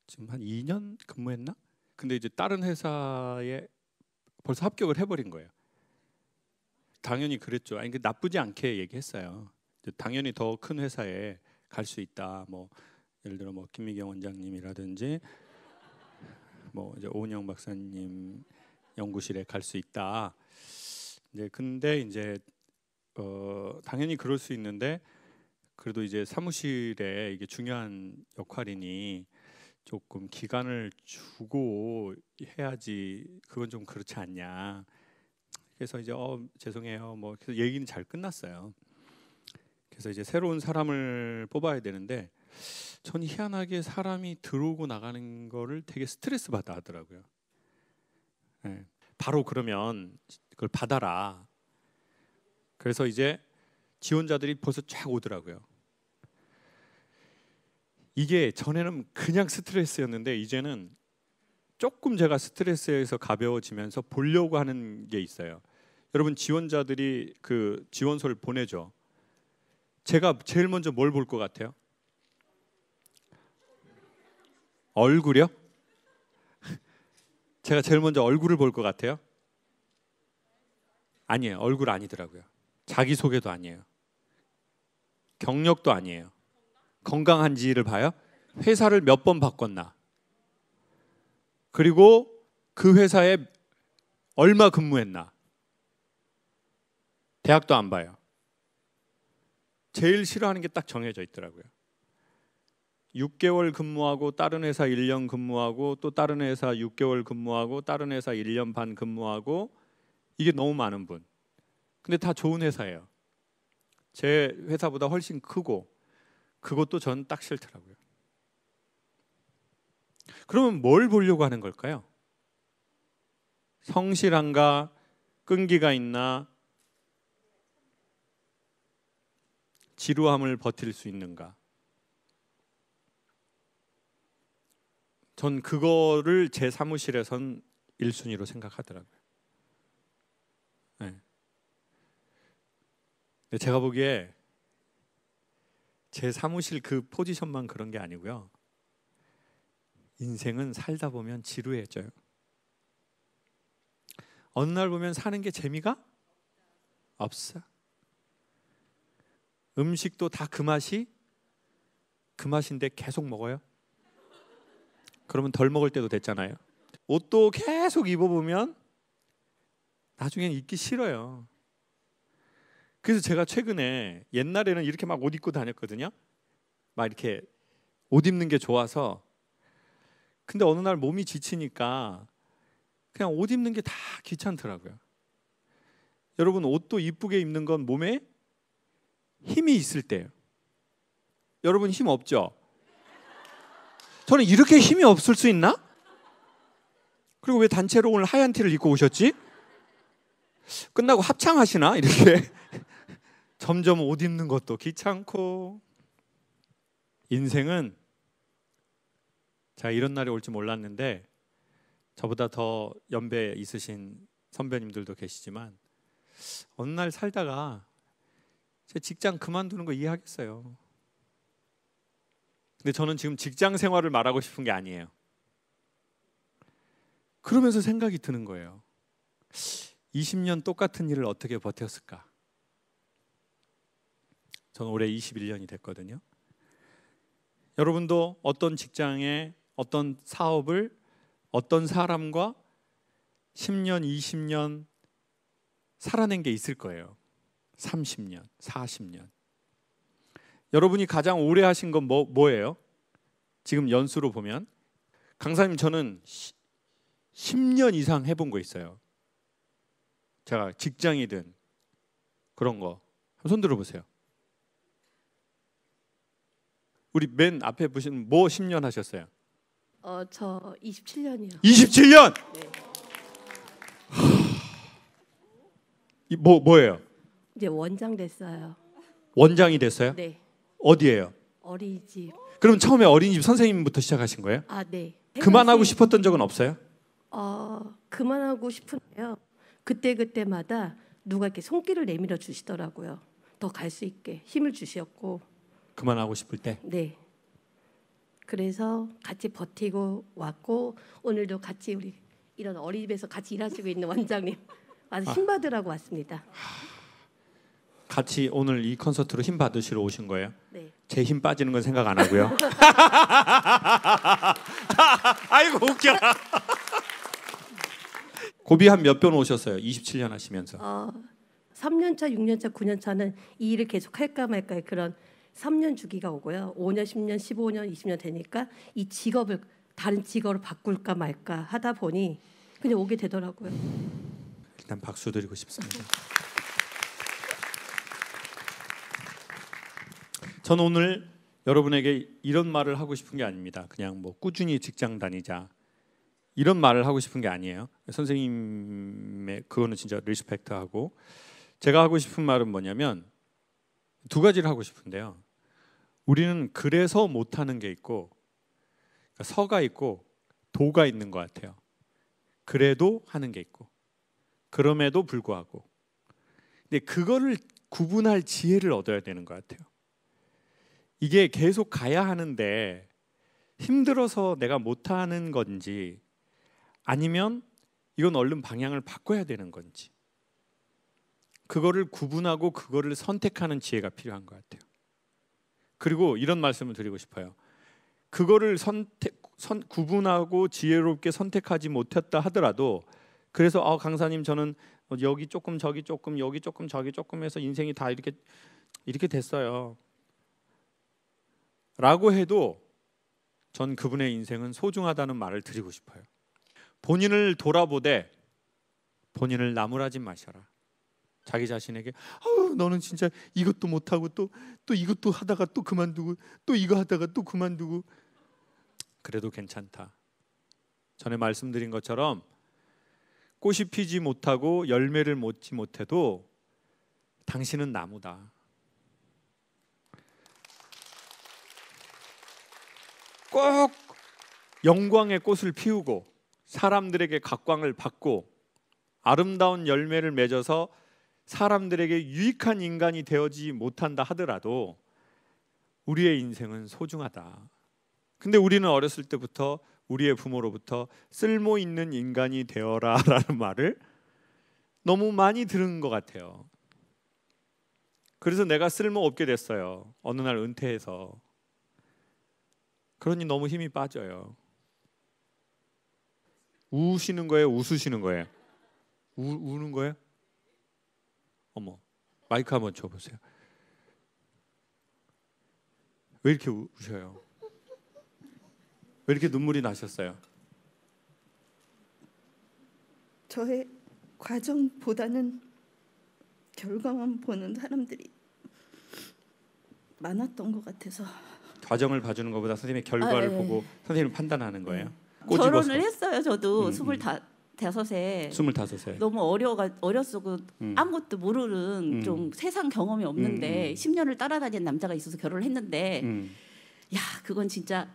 지금 한 2년 근무했나? 근데 이제 다른 회사에 벌써 합격을 해버린 거예요. 당연히 그랬죠. 아니, 나쁘지 않게 얘기했어요. 당연히 더 큰 회사에 갈 수 있다. 뭐 예를 들어 뭐 김미경 원장님이라든지 뭐 이제 오은영 박사님 연구실에 갈 수 있다. 이제 근데 이제 당연히 그럴 수 있는데 그래도 이제 사무실에 이게 중요한 역할이니 조금 기간을 주고 해야지. 그건 좀 그렇지 않냐. 그래서 이제 죄송해요. 뭐 그래서 얘기는 잘 끝났어요. 그래서 이제 새로운 사람을 뽑아야 되는데 전 희한하게 사람이 들어오고 나가는 거를 되게 스트레스 받아 하더라고요. 네. 바로 그러면 그걸 받아라. 그래서 이제 지원자들이 벌써 쫙 오더라고요. 이게 전에는 그냥 스트레스였는데 이제는 조금 제가 스트레스에서 가벼워지면서 보려고 하는 게 있어요. 여러분 지원자들이 그 지원서를 보내죠. 제가 제일 먼저 뭘 볼 것 같아요? 얼굴이요? 제가 제일 먼저 얼굴을 볼 것 같아요? 아니에요. 얼굴 아니더라고요. 자기소개도 아니에요. 경력도 아니에요. 건강한지를 봐요. 회사를 몇 번 바꿨나. 그리고 그 회사에 얼마 근무했나. 대학도 안 봐요. 제일 싫어하는 게 딱 정해져 있더라고요. 6개월 근무하고 다른 회사 1년 근무하고 또 다른 회사 6개월 근무하고 다른 회사 1년 반 근무하고 이게 너무 많은 분. 근데 다 좋은 회사예요. 제 회사보다 훨씬 크고 그것도 전 딱 싫더라고요. 그러면 뭘 보려고 하는 걸까요? 성실한가? 끈기가 있나? 지루함을 버틸 수 있는가? 전 그거를 제 사무실에선 1순위로 생각하더라고요. 근데 제가 보기에 제 사무실 그 포지션만 그런 게 아니고요. 인생은 살다 보면 지루해져요. 어느 날 보면 사는 게 재미가 없어. 음식도 다 그 맛인데 계속 먹어요. 그러면 덜 먹을 때도 됐잖아요. 옷도 계속 입어보면 나중엔 입기 싫어요. 그래서 제가 최근에, 옛날에는 이렇게 막 옷 입고 다녔거든요. 막 이렇게 옷 입는 게 좋아서. 근데 어느 날 몸이 지치니까 그냥 옷 입는 게 다 귀찮더라고요. 여러분, 옷도 이쁘게 입는 건 몸에 힘이 있을 때예요. 여러분 힘 없죠? 저는 이렇게 힘이 없을 수 있나? 그리고 왜 단체로 오늘 하얀 티를 입고 오셨지? 끝나고 합창하시나? 이렇게 점점 옷 입는 것도 귀찮고. 인생은, 제가 이런 날이 올지 몰랐는데 저보다 더 연배 있으신 선배님들도 계시지만 어느 날 살다가 제 직장 그만두는 거 이해하겠어요. 근데 저는 지금 직장 생활을 말하고 싶은 게 아니에요. 그러면서 생각이 드는 거예요. 20년 똑같은 일을 어떻게 버텼을까? 저는 올해 21년이 됐거든요. 여러분도 어떤 직장에 어떤 사업을 어떤 사람과 10년, 20년 살아낸 게 있을 거예요. 30년, 40년. 여러분이 가장 오래 하신 건 뭐예요? 지금 연수로 보면 강사님, 저는 10년 이상 해본 거 있어요. 제가 직장이든 그런 거 손 들어보세요. 우리 맨 앞에 보시는 뭐 10년 하셨어요? 저 27년이요. 27년? 네. 뭐예요? 이제 원장 됐어요. 원장이 됐어요? 네. 어디예요? 어린이집. 그럼 처음에 어린이집 선생님부터 시작하신 거예요? 아, 네. 그만하고 싶었던 적은 없어요? 그만하고 싶은데요. 그때마다 누가 이렇게 손길을 내밀어 주시더라고요. 더 갈 수 있게 힘을 주셨고. 그만하고 싶을 때? 네. 그래서 같이 버티고 왔고, 오늘도 같이 우리 이런 어린이집에서 같이 일하시고 있는 원장님 와서 힘 받으라고 왔습니다. 같이 오늘 이 콘서트로 힘 받으시러 오신 거예요? 네. 제 힘 빠지는 건 생각 안 하고요. 아이고 웃겨. 고비 한 몇 번 오셨어요? 27년 하시면서. 3년차, 6년차, 9년차는 이 일을 계속 할까 말까의 그런 3년 주기가 오고요. 5년, 10년, 15년, 20년 되니까 이 직업을 다른 직업으로 바꿀까 말까 하다 보니 그냥 오게 되더라고요. 일단 박수 드리고 싶습니다. 저는 오늘 여러분에게 이런 말을 하고 싶은 게 아닙니다. 그냥 뭐 꾸준히 직장 다니자 이런 말을 하고 싶은 게 아니에요. 선생님의 그거는 진짜 리스펙트하고, 제가 하고 싶은 말은 뭐냐면 두 가지를 하고 싶은데요. 우리는 그래서 못하는 게 있고, 그러니까 서가 있고 도가 있는 것 같아요. 그래도 하는 게 있고 그럼에도 불구하고. 근데 그거를 구분할 지혜를 얻어야 되는 것 같아요. 이게 계속 가야 하는데 힘들어서 내가 못하는 건지, 아니면 이건 얼른 방향을 바꿔야 되는 건지, 그거를 구분하고 그거를 선택하는 지혜가 필요한 것 같아요. 그리고 이런 말씀을 드리고 싶어요. 그거를 구분하고 지혜롭게 선택하지 못했다 하더라도, 그래서 강사님 저는 여기 조금 저기 조금 여기 조금 저기 조금 해서 인생이 다 이렇게 됐어요 라고 해도 전 그분의 인생은 소중하다는 말을 드리고 싶어요. 본인을 돌아보되 본인을 나무라지 마셔라. 자기 자신에게 너는 진짜 이것도 못하고 또 이것도 하다가 또 그만두고 또 이거 하다가 또 그만두고, 그래도 괜찮다. 전에 말씀드린 것처럼 꽃이 피지 못하고 열매를 맺지 못해도 당신은 나무다. 꼭 영광의 꽃을 피우고 사람들에게 각광을 받고 아름다운 열매를 맺어서 사람들에게 유익한 인간이 되어지 못한다 하더라도 우리의 인생은 소중하다. 근데 우리는 어렸을 때부터 우리의 부모로부터 쓸모 있는 인간이 되어라 라는 말을 너무 많이 들은 것 같아요. 그래서 내가 쓸모 없게 됐어요. 어느 날 은퇴해서. 그러니 너무 힘이 빠져요. 우시는 거예요? 웃으시는 거예요? 우는 거예요? 어머, 마이크 한번 줘보세요. 왜 이렇게 우셔요? 왜 이렇게 눈물이 나셨어요? 저의 과정보다는 결과만 보는 사람들이 많았던 것 같아서. 과정을 봐주는 것보다 선생님의 결과를 보고 선생님을 판단하는 거예요? 결혼을 했어요. 저도 25세. 25세. 너무 어렸고 아무것도 모르는 좀 세상 경험이 없는데 10년을 따라다니는 남자가 있어서 결혼을 했는데 야, 그건 진짜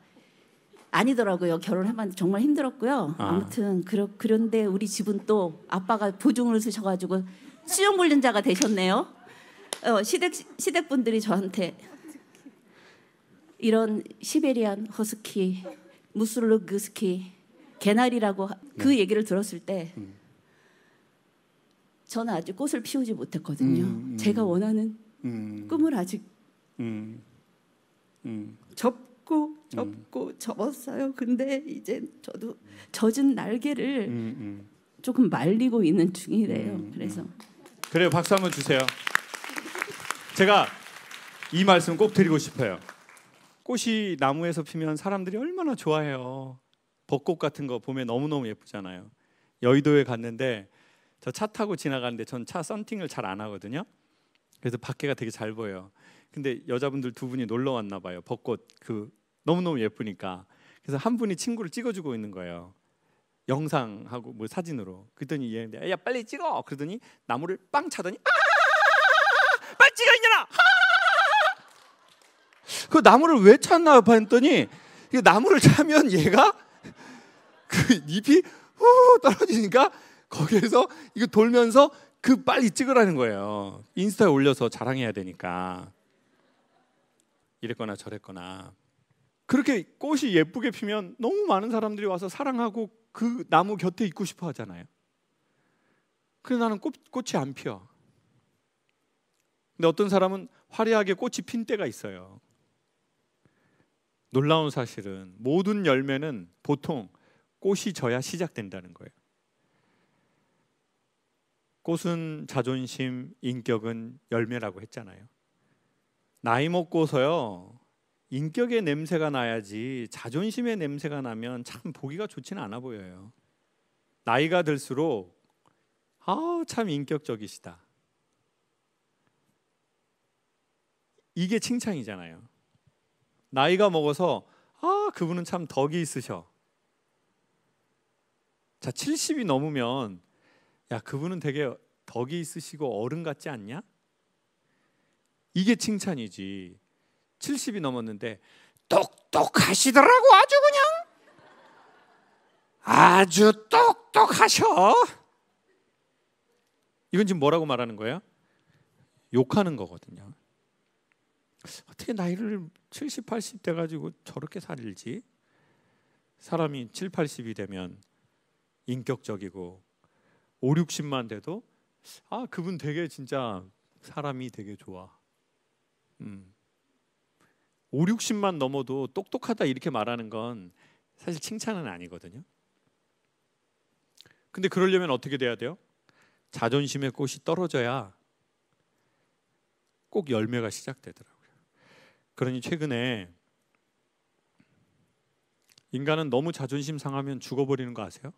아니더라고요. 결혼해봤는데 정말 힘들었고요. 아무튼 그런데 우리 집은 또 아빠가 보증을 쓰셔가지고 수용불륜자가 되셨네요. 시댁 분들이 저한테 이런 시베리안 허스키, 무슬루그스키, 개나리라고 그 얘기를 들었을 때 저는 아직 꽃을 피우지 못했거든요. 제가 원하는 꿈을 아직 접고 접었어요. 근데 이제 저도 젖은 날개를 조금 말리고 있는 중이래요. 그래요. 박수 한번 주세요. 제가 이 말씀 꼭 드리고 싶어요. 꽃이 나무에서 피면 사람들이 얼마나 좋아해요. 벚꽃 같은 거 보면 너무너무 예쁘잖아요. 여의도에 갔는데 저 차 타고 지나가는데 전 차 썬팅을 잘 안 하거든요. 그래서 밖에가 되게 잘 보여요. 근데 여자분들 두 분이 놀러 왔나 봐요. 벚꽃 너무너무 예쁘니까. 그래서 한 분이 친구를 찍어주고 있는 거예요. 영상하고 뭐 사진으로. 그랬더니 얘 야 빨리 찍어. 그러더니 나무를 빵 차더니 빨리 찍어 이년아. 그 나무를 왜 찼나 봤더니 나무를 차면 얘가 그 잎이 후 떨어지니까 거기에서 이거 돌면서 빨리 찍으라는 거예요. 인스타에 올려서 자랑해야 되니까. 이랬거나 저랬거나. 그렇게 꽃이 예쁘게 피면 너무 많은 사람들이 와서 사랑하고 그 나무 곁에 있고 싶어 하잖아요. 그래서 나는 꽃이 안 피어. 근데 어떤 사람은 화려하게 꽃이 핀 때가 있어요. 놀라운 사실은 모든 열매는 보통 꽃이 져야 시작된다는 거예요. 꽃은 자존심, 인격은 열매라고 했잖아요. 나이 먹고서요, 인격의 냄새가 나야지 자존심의 냄새가 나면 참 보기가 좋지는 않아 보여요. 나이가 들수록 참 인격적이시다. 이게 칭찬이잖아요. 나이가 먹어서 그분은 참 덕이 있으셔. 자, 70이 넘으면 야, 그분은 되게 덕이 있으시고 어른 같지 않냐? 이게 칭찬이지. 70이 넘었는데 똑똑하시더라고. 아주 똑똑하셔. 이건 지금 뭐라고 말하는 거예요? 욕하는 거거든요. 어떻게 나이를 70, 80 돼가지고 저렇게 살지? 사람이 7, 80이 되면 인격적이고 5, 60만 돼도 그분 되게 진짜 사람이 되게 좋아. 5, 60만 넘어도 똑똑하다 이렇게 말하는 건 사실 칭찬은 아니거든요. 근데 그러려면 어떻게 돼야 돼요? 자존심의 꽃이 떨어져야 꼭 열매가 시작되더라고요. 그러니 최근에 인간은 너무 자존심 상하면 죽어버리는 거 아세요?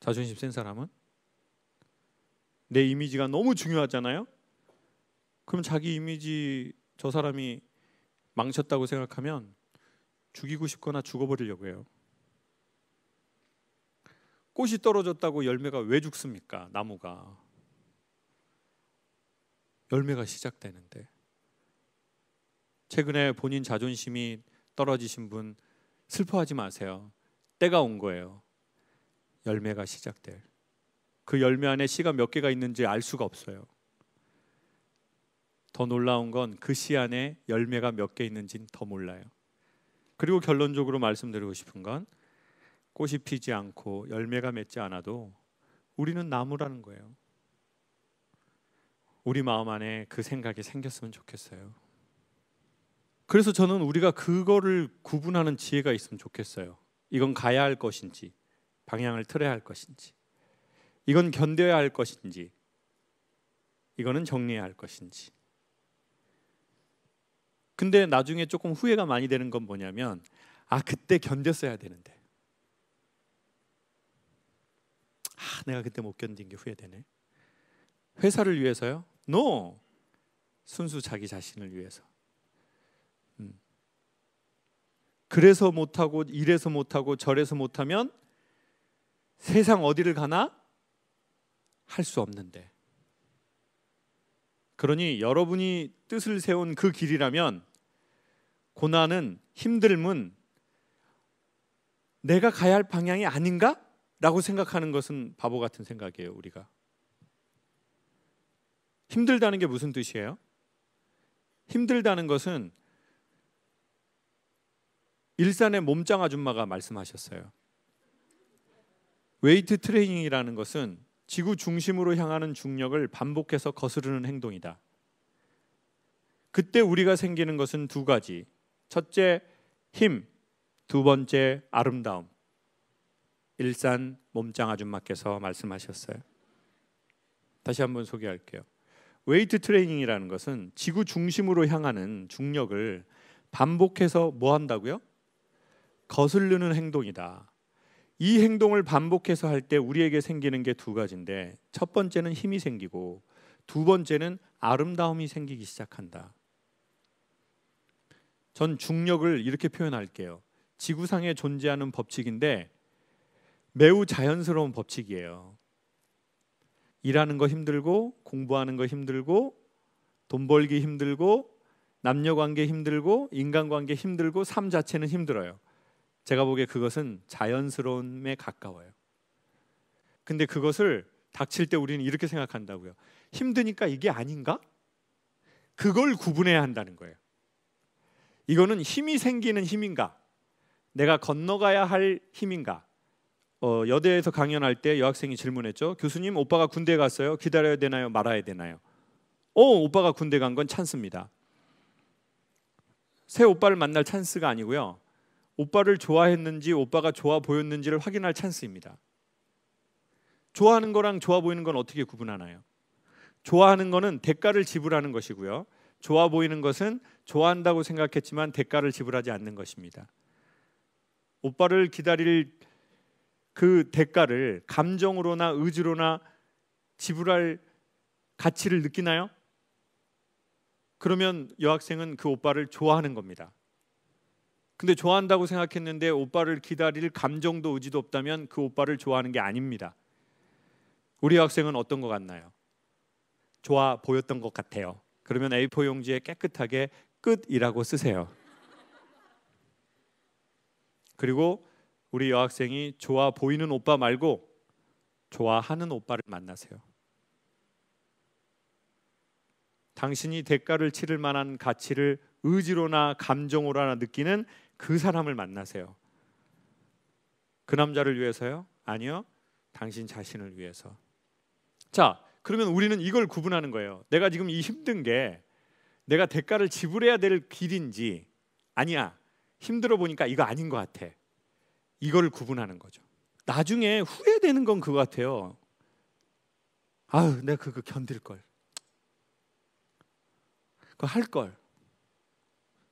자존심 센 사람은 내 이미지가 너무 중요하잖아요. 그럼 자기 이미지 저 사람이 망쳤다고 생각하면 죽이고 싶거나 죽어버리려고 해요. 꽃이 떨어졌다고 열매가 왜 죽습니까? 나무가 열매가 시작되는데. 최근에 본인 자존심이 떨어지신 분 슬퍼하지 마세요. 때가 온 거예요. 열매가 시작될. 그 열매 안에 씨가 몇 개가 있는지 알 수가 없어요. 더 놀라운 건 그 씨 안에 열매가 몇 개 있는지는 더 몰라요. 그리고 결론적으로 말씀드리고 싶은 건 꽃이 피지 않고 열매가 맺지 않아도 우리는 나무라는 거예요. 우리 마음 안에 그 생각이 생겼으면 좋겠어요. 그래서 저는 우리가 그거를 구분하는 지혜가 있으면 좋겠어요. 이건 가야 할 것인지, 방향을 틀어야 할 것인지, 이건 견뎌야 할 것인지, 이거는 정리해야 할 것인지. 근데 나중에 조금 후회가 많이 되는 건 뭐냐면, 그때 견뎠어야 되는데, 내가 그때 못 견딘 게 후회되네. 회사를 위해서요? No! 순수 자기 자신을 위해서. 그래서 못하고 이래서 못하고 저래서 못하면 세상 어디를 가나 할 수 없는데, 그러니 여러분이 뜻을 세운 그 길이라면 고난은, 힘듦은 내가 가야 할 방향이 아닌가? 라고 생각하는 것은 바보 같은 생각이에요. 우리가 힘들다는 게 무슨 뜻이에요? 힘들다는 것은 일산의 몸짱 아줌마가 말씀하셨어요. 웨이트 트레이닝이라는 것은 지구 중심으로 향하는 중력을 반복해서 거스르는 행동이다. 그때 우리가 생기는 것은 두 가지. 첫째, 힘. 두 번째, 아름다움. 일산 몸짱 아줌마께서 말씀하셨어요. 다시 한번 소개할게요. 웨이트 트레이닝이라는 것은 지구 중심으로 향하는 중력을 반복해서 뭐 한다고요? 거스르는 행동이다. 이 행동을 반복해서 할 때 우리에게 생기는 게 두 가지인데, 첫 번째는 힘이 생기고 두 번째는 아름다움이 생기기 시작한다. 전 중력을 이렇게 표현할게요. 지구상에 존재하는 법칙인데 매우 자연스러운 법칙이에요. 일하는 거 힘들고, 공부하는 거 힘들고, 돈 벌기 힘들고, 남녀관계 힘들고, 인간관계 힘들고, 삶 자체는 힘들어요. 제가 보기에 그것은 자연스러움에 가까워요. 근데 그것을 닥칠 때 우리는 이렇게 생각한다고요. 힘드니까 이게 아닌가? 그걸 구분해야 한다는 거예요. 이거는 힘이 생기는 힘인가? 내가 건너가야 할 힘인가? 여대에서 강연할 때 여학생이 질문했죠. 교수님, 오빠가 군대에 갔어요. 기다려야 되나요? 말아야 되나요? 오빠가 군대 간 건 찬스입니다. 새 오빠를 만날 찬스가 아니고요. 오빠를 좋아했는지 오빠가 좋아 보였는지를 확인할 찬스입니다. 좋아하는 거랑 좋아 보이는 건 어떻게 구분하나요? 좋아하는 거는 대가를 지불하는 것이고요. 좋아 보이는 것은 좋아한다고 생각했지만 대가를 지불하지 않는 것입니다. 오빠를 기다릴 그 대가를 감정으로나 의지로나 지불할 가치를 느끼나요? 그러면 여학생은 그 오빠를 좋아하는 겁니다. 근데 좋아한다고 생각했는데 오빠를 기다릴 감정도 의지도 없다면 그 오빠를 좋아하는 게 아닙니다. 우리 여학생은 어떤 것 같나요? 좋아 보였던 것 같아요. 그러면 A4 용지에 깨끗하게 끝이라고 쓰세요. 그리고 우리 여학생이 좋아 보이는 오빠 말고 좋아하는 오빠를 만나세요. 당신이 대가를 치를 만한 가치를 의지로나 감정으로나 느끼는 그 사람을 만나세요. 그 남자를 위해서요? 아니요. 당신 자신을 위해서. 자, 그러면 우리는 이걸 구분하는 거예요. 내가 지금 이 힘든 게 내가 대가를 지불해야 될 길인지, 아니야, 힘들어 보니까 이거 아닌 것 같아, 이걸 구분하는 거죠. 나중에 후회되는 건 그거 같아요. 내가 그거 견딜 걸, 그거 할 걸,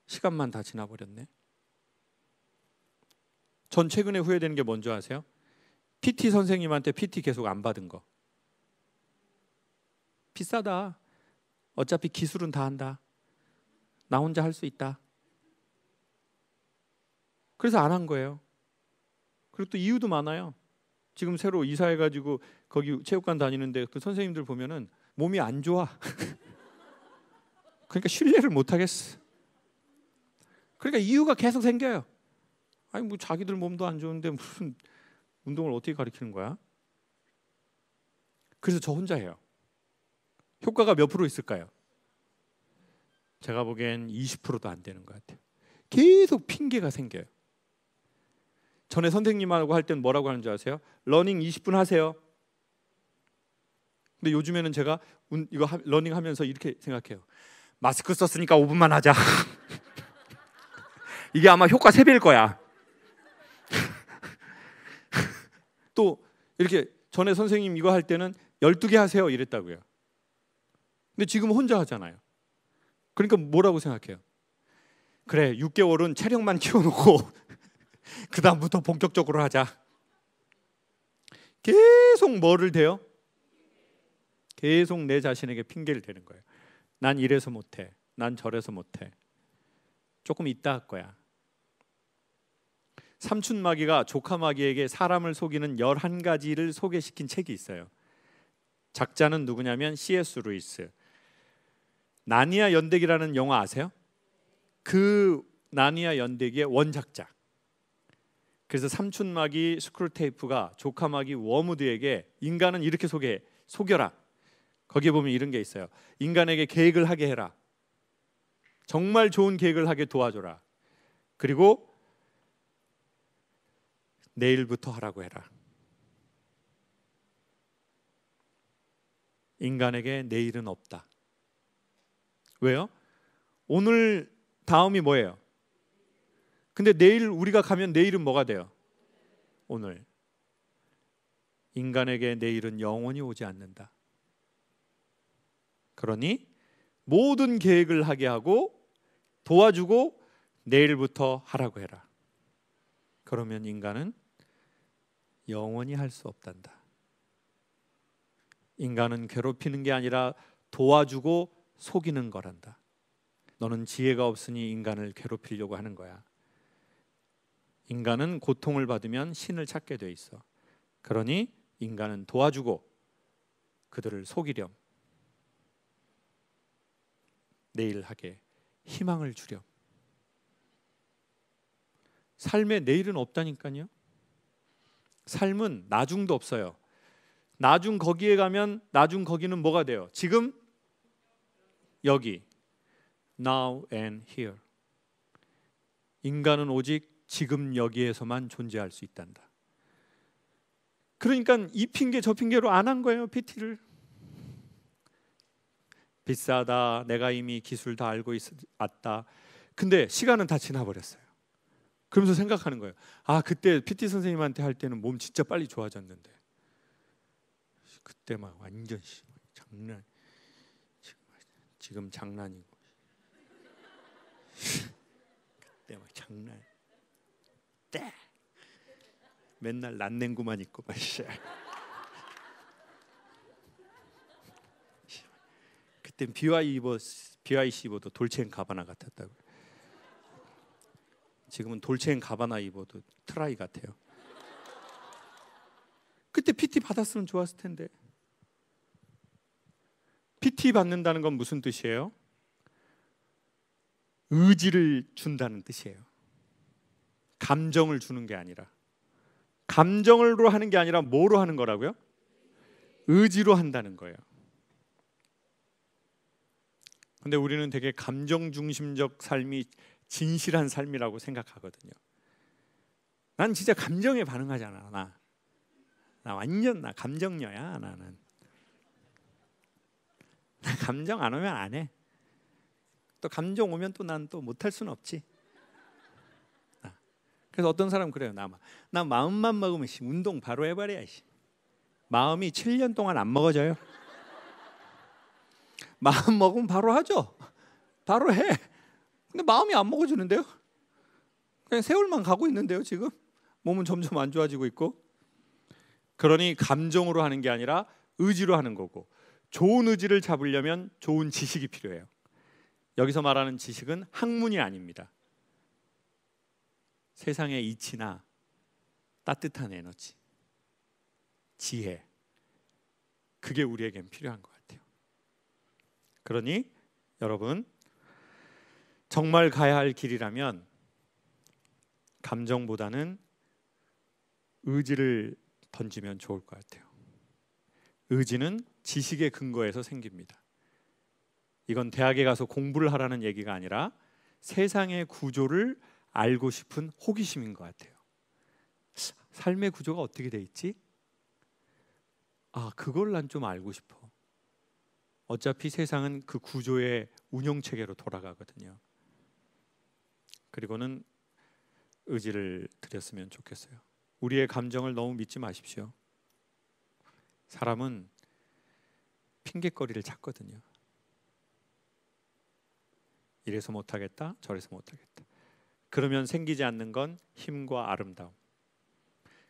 시간만 다 지나버렸네. 전 최근에 후회되는 게 뭔지 아세요? PT 선생님한테 PT 계속 안 받은 거. 비싸다. 어차피 기술은 다 한다. 나 혼자 할 수 있다. 그래서 안 한 거예요. 그리고 또 이유도 많아요. 지금 새로 이사해가지고 거기 체육관 다니는데 그 선생님들 보면은 몸이 안 좋아. 그러니까 신뢰를 못 하겠어. 그러니까 이유가 계속 생겨요. 아니 뭐 자기들 몸도 안 좋은데 무슨 운동을 어떻게 가르치는 거야? 그래서 저 혼자 해요. 효과가 몇 프로 있을까요? 제가 보기엔 20%도 안 되는 것 같아요. 계속 핑계가 생겨요. 전에 선생님하고 할 때는 뭐라고 하는 줄 아세요? 러닝 20분 하세요. 근데 요즘에는 제가 이거 러닝 하면서 이렇게 생각해요. 마스크 썼으니까 5분만 하자. 이게 아마 효과 3배일 거야. 또 이렇게 전에 선생님 이거 할 때는 12개 하세요 이랬다고요. 근데 지금 혼자 하잖아요. 그러니까 뭐라고 생각해요? 그래, 6개월은 체력만 키워놓고 그 다음부터 본격적으로 하자. 계속 뭐를 대요? 계속 내 자신에게 핑계를 대는 거예요. 난 이래서 못해. 난 저래서 못해. 조금 이따 할 거야. 삼춘마귀가 조카마귀에게 사람을 속이는 11가지를 소개시킨 책이 있어요. 작자는 누구냐면 C.S. 루이스. 나니아 연대기라는 영화 아세요? 그 나니아 연대기의 원작자. 그래서 삼춘마귀 스크루테이프가 조카마귀 워무드에게 인간은 이렇게 속여라. 거기에 보면 이런 게 있어요. 인간에게 계획을 하게 해라. 정말 좋은 계획을 하게 도와줘라. 그리고 내일부터 하라고 해라. 인간에게 내일은 없다. 왜요? 오늘 다음이 뭐예요? 근데 내일 우리가 가면 내일은 뭐가 돼요? 오늘. 인간에게 내일은 영원히 오지 않는다. 그러니 모든 계획을 하게 하고 도와주고 내일부터 하라고 해라. 그러면 인간은 영원히 할 수 없단다. 인간은 괴롭히는 게 아니라 도와주고 속이는 거란다. 너는 지혜가 없으니 인간을 괴롭히려고 하는 거야. 인간은 고통을 받으면 신을 찾게 돼 있어. 그러니 인간은 도와주고 그들을 속이렴. 내일 하게 희망을 주렴. 삶에 내일은 없다니까요. 삶은 나중도 없어요. 나중 거기에 가면 나중 거기는 뭐가 돼요? 지금 여기 now and here. 인간은 오직 지금 여기에서만 존재할 수 있단다. 그러니까 이 핑계 저 핑계로 안 한 거예요. PT를. 비싸다. 내가 이미 기술 다 알고 왔다. 근데 시간은 다 지나버렸어요. 그러면서 생각하는 거예요. 아, 그때 PT 선생님한테 할 때는 몸 진짜 빨리 좋아졌는데 그때 막 완전 장난. 지금 장난이고 그때 막 장난. 때 맨날 낫냉구만 입고 막 그땐 BYC 입어도 돌체앤가바나 같았다고. 지금은 돌체앤가바나 입어도 트라이 같아요. 그때 PT 받았으면 좋았을 텐데. PT 받는다는 건 무슨 뜻이에요? 의지를 준다는 뜻이에요. 감정을 주는 게 아니라. 감정으로 하는 게 아니라 뭐로 하는 거라고요? 의지로 한다는 거예요. 근데 우리는 되게 감정 중심적 삶이 진실한 삶이라고 생각하거든요. 난 진짜 감정에 반응하잖아. 나 완전 감정녀야. 나는 나 감정 안 오면 안 해. 또 감정 오면 또 난 또 못할 수는 없지. 그래서 어떤 사람은 그래요. 나 마음만 먹으면 운동 바로 해버려. 마음이 7년 동안 안 먹어져요. 마음 먹으면 바로 하죠. 바로 해. 근데 마음이 안 먹어지는데요. 그냥 세월만 가고 있는데요. 지금 몸은 점점 안 좋아지고 있고. 그러니 감정으로 하는 게 아니라 의지로 하는 거고, 좋은 의지를 잡으려면 좋은 지식이 필요해요. 여기서 말하는 지식은 학문이 아닙니다. 세상의 이치나 따뜻한 에너지, 지혜, 그게 우리에겐 필요한 것 같아요. 그러니 여러분, 정말 가야 할 길이라면 감정보다는 의지를 던지면 좋을 것 같아요. 의지는 지식의 근거에서 생깁니다. 이건 대학에 가서 공부를 하라는 얘기가 아니라 세상의 구조를 알고 싶은 호기심인 것 같아요. 삶의 구조가 어떻게 돼 있지? 아, 그걸 난 좀 알고 싶어. 어차피 세상은 그 구조의 운영체계로 돌아가거든요. 그리고는 의지를 드렸으면 좋겠어요. 우리의 감정을 너무 믿지 마십시오. 사람은 핑계거리를 찾거든요. 이래서 못하겠다, 저래서 못하겠다. 그러면 생기지 않는 건 힘과 아름다움.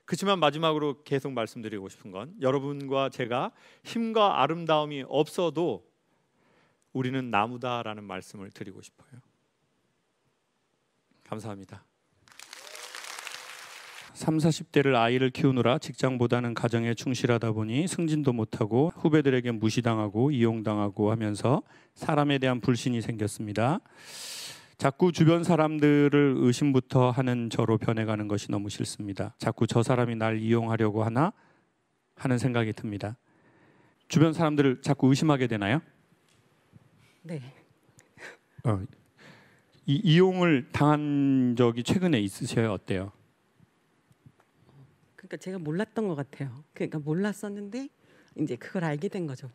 그렇지만 마지막으로 계속 말씀드리고 싶은 건 여러분과 제가 힘과 아름다움이 없어도 우리는 나무다라는 말씀을 드리고 싶어요. 감사합니다. 30, 40대를 아이를 키우느라 직장보다는 가정에 충실하다 보니 승진도 못하고 후배들에게 무시당하고 이용당하고 하면서 사람에 대한 불신이 생겼습니다. 자꾸 주변 사람들을 의심부터 하는 저로 변해가는 것이 너무 싫습니다. 자꾸 저 사람이 날 이용하려고 하나 하는 생각이 듭니다. 주변 사람들을 자꾸 의심하게 되나요? 네. 이용을 당한 적이 최근에 있으셔요? 어때요? 그러니까 제가 몰랐던 것 같아요. 그러니까 몰랐었는데 이제 그걸 알게 된 거죠.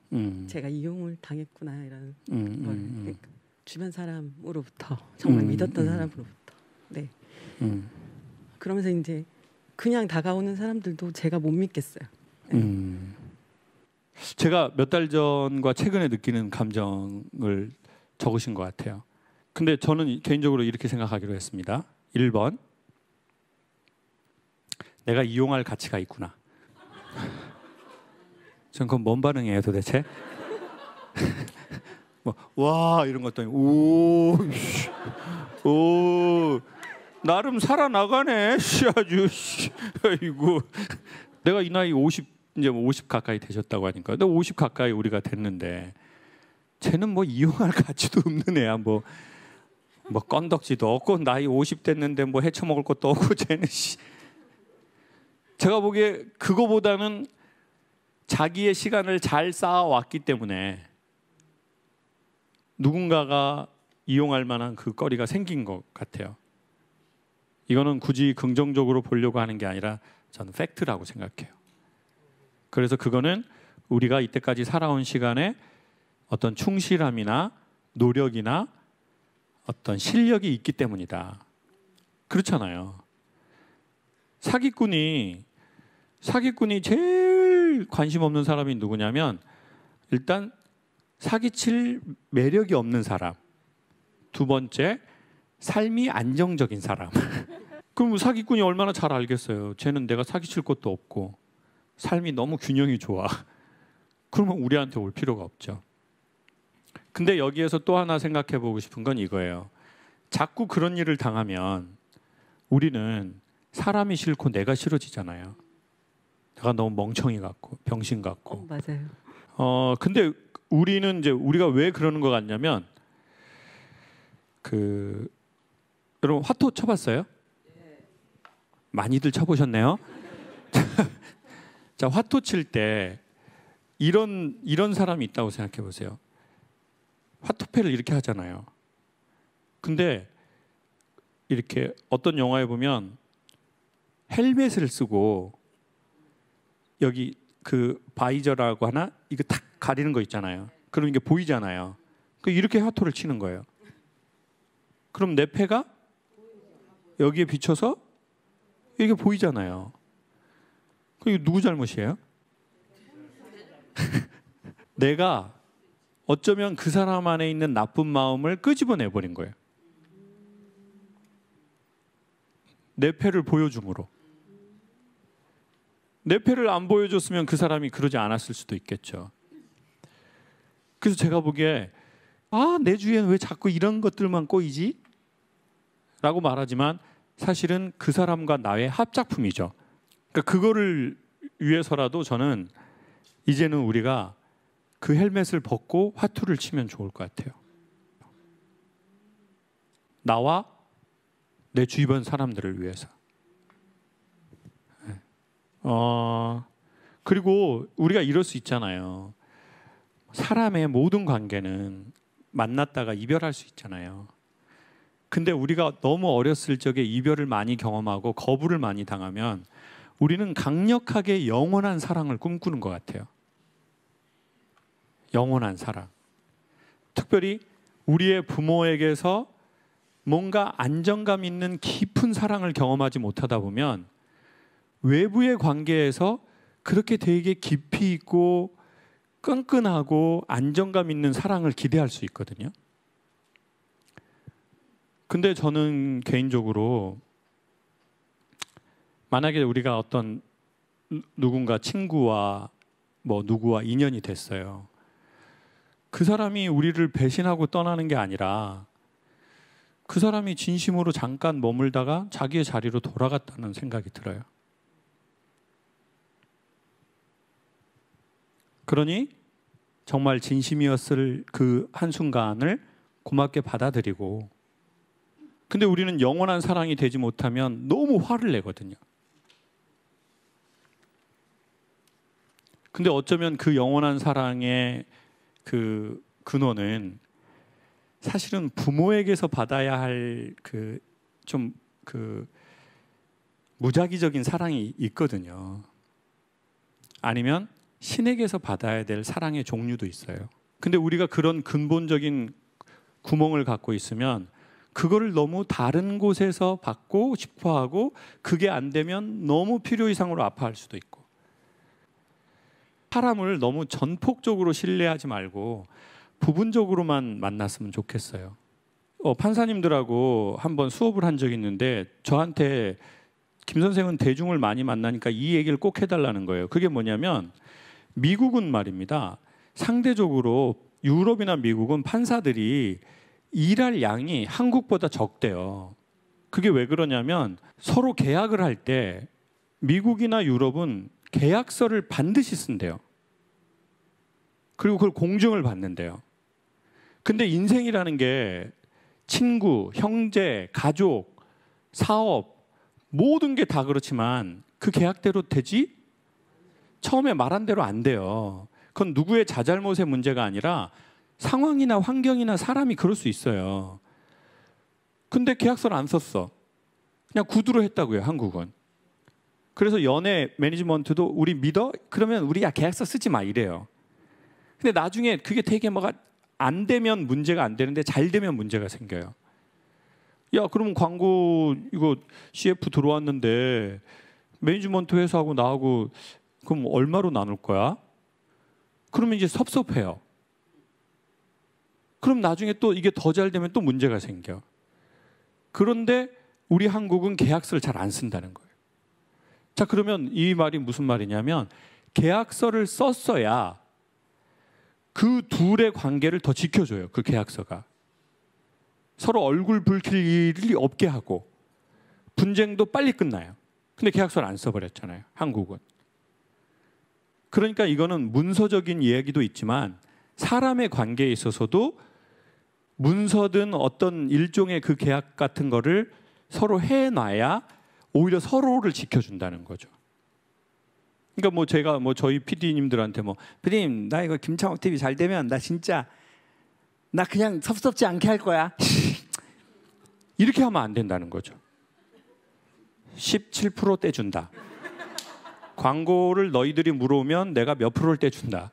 제가 이용을 당했구나 이런 걸. 그러니까 주변 사람으로부터 정말 믿었던 사람으로부터. 네. 그러면서 이제 그냥 다가오는 사람들도 제가 못 믿겠어요. 네. 제가 몇 달 전과 최근에 느끼는 감정을 적으신 것 같아요. 근데 저는 개인적으로 이렇게 생각하기로 했습니다. 1번, 내가 이용할 가치가 있구나. 전 그건 뭔 반응이에요 도대체? 뭐, 와 이런 것도 아니고 오 나름 살아나가네. 아주 아이고 내가 이 나이 50 이제 50 가까이 되셨다고 하니까 근데 50 가까이 우리가 됐는데 쟤는 뭐 이용할 가치도 없는 애야. 뭐 건덕지도 없고 나이 50 됐는데 뭐 헤쳐먹을 것도 없고 쟤는 제가 보기에 그거보다는 자기의 시간을 잘 쌓아왔기 때문에 누군가가 이용할 만한 그 거리가 생긴 것 같아요. 이거는 굳이 긍정적으로 보려고 하는 게 아니라 저는 팩트라고 생각해요. 그래서 그거는 우리가 이때까지 살아온 시간에 어떤 충실함이나 노력이나 어떤 실력이 있기 때문이다. 그렇잖아요. 사기꾼이 제일 관심 없는 사람이 누구냐면 일단 사기칠 매력이 없는 사람. 두 번째, 삶이 안정적인 사람. 그럼 사기꾼이 얼마나 잘 알겠어요. 쟤는 내가 사기칠 것도 없고 삶이 너무 균형이 좋아. 그러면 우리한테 올 필요가 없죠. 근데 여기에서 또 하나 생각해 보고 싶은 건 이거예요. 자꾸 그런 일을 당하면 우리는 사람이 싫고 내가 싫어지잖아요. 내가 너무 멍청이 같고 병신 같고. 맞아요. 근데 우리는 이제 우리가 왜 그러는 것 같냐면 여러분 화토 쳐봤어요? 많이들 쳐보셨네요. 자, 화토 칠 때 이런 사람이 있다고 생각해 보세요. 화투패를 이렇게 하잖아요. 근데 이렇게 어떤 영화에 보면 헬멧을 쓰고 여기 그 바이저라고 하나 이거 탁 가리는 거 있잖아요. 그럼 이게 보이잖아요. 이렇게 화토를 치는 거예요. 그럼 내 패가 여기에 비춰서 이게 보이잖아요. 이거 누구 잘못이에요? 내가 어쩌면 그 사람 안에 있는 나쁜 마음을 끄집어내 버린 거예요. 내 패를 보여줌으로. 내 패를 안 보여줬으면 그 사람이 그러지 않았을 수도 있겠죠. 그래서 제가 보기에 내 주위에는 왜 자꾸 이런 것들만 꼬이지? 라고 말하지만 사실은 그 사람과 나의 합작품이죠. 그러니까 그거를 위해서라도 저는 이제는 우리가 그 헬멧을 벗고 화투를 치면 좋을 것 같아요. 나와 내 주변 사람들을 위해서. 그리고 우리가 이럴 수 있잖아요. 사람의 모든 관계는 만났다가 이별할 수 있잖아요. 근데 우리가 너무 어렸을 적에 이별을 많이 경험하고 거부를 많이 당하면 우리는 강력하게 영원한 사랑을 꿈꾸는 것 같아요. 영원한 사랑. 특별히 우리의 부모에게서 뭔가 안정감 있는 깊은 사랑을 경험하지 못하다 보면 외부의 관계에서 그렇게 되게 깊이 있고 끈끈하고 안정감 있는 사랑을 기대할 수 있거든요. 근데 저는 개인적으로 만약에 우리가 어떤 누군가 친구와 누구와 인연이 됐어요. 그 사람이 우리를 배신하고 떠나는 게 아니라 그 사람이 진심으로 잠깐 머물다가 자기의 자리로 돌아갔다는 생각이 들어요. 그러니 정말 진심이었을 그 한순간을 고맙게 받아들이고, 근데 우리는 영원한 사랑이 되지 못하면 너무 화를 내거든요. 근데 어쩌면 그 영원한 사랑의 그 근원은 사실은 부모에게서 받아야 할 그 무작위적인 사랑이 있거든요. 아니면 신에게서 받아야 될 사랑의 종류도 있어요. 근데 우리가 그런 근본적인 구멍을 갖고 있으면 그거를 너무 다른 곳에서 받고 싶어 하고, 그게 안 되면 너무 필요 이상으로 아파할 수도 있고. 사람을 너무 전폭적으로 신뢰하지 말고 부분적으로만 만났으면 좋겠어요. 판사님들하고 한번 수업을 한 적이 있는데 저한테 김 선생은 대중을 많이 만나니까 이 얘기를 꼭 해달라는 거예요. 그게 뭐냐면 미국은 말입니다. 상대적으로 유럽이나 미국은 판사들이 일할 양이 한국보다 적대요. 그게 왜 그러냐면 서로 계약을 할 때 미국이나 유럽은 계약서를 반드시 쓴대요. 그리고 그걸 공증을 받는데요. 근데 인생이라는 게 친구, 형제, 가족, 사업 모든 게 다 그렇지만 그 계약대로 되지? 처음에 말한 대로 안 돼요. 그건 누구의 자잘못의 문제가 아니라 상황이나 환경이나 사람이 그럴 수 있어요. 근데 계약서를 안 썼어. 그냥 구두로 했다고요, 한국은. 그래서 연애 매니지먼트도 우리 믿어? 그러면 우리 계약서 쓰지 마 이래요. 근데 나중에 그게 되게 안 되면 문제가 안 되는데 잘 되면 문제가 생겨요. 야, 그러면 광고 이거 CF 들어왔는데 매니지먼트 회사하고 나하고 그럼 얼마로 나눌 거야? 그러면 이제 섭섭해요. 그럼 나중에 또 이게 더 잘 되면 또 문제가 생겨. 그런데 우리 한국은 계약서를 잘 안 쓴다는 거예요. 자, 그러면 이 말이 무슨 말이냐면 계약서를 썼어야 그 둘의 관계를 더 지켜줘요. 그 계약서가. 서로 얼굴 붉힐 일이 없게 하고 분쟁도 빨리 끝나요. 근데 계약서를 안 써버렸잖아요, 한국은. 그러니까 이거는 문서적인 이야기도 있지만 사람의 관계에 있어서도 문서든 어떤 일종의 그 계약 같은 거를 서로 해놔야 오히려 서로를 지켜준다는 거죠. 그러니까 제가 저희 PD님들한테 PD님 나 이거 김창옥 TV 잘 되면 나 진짜 나 그냥 섭섭지 않게 할 거야. 이렇게 하면 안 된다는 거죠. 17% 떼준다. 광고를 너희들이 물어오면 내가 몇 프로를 떼준다.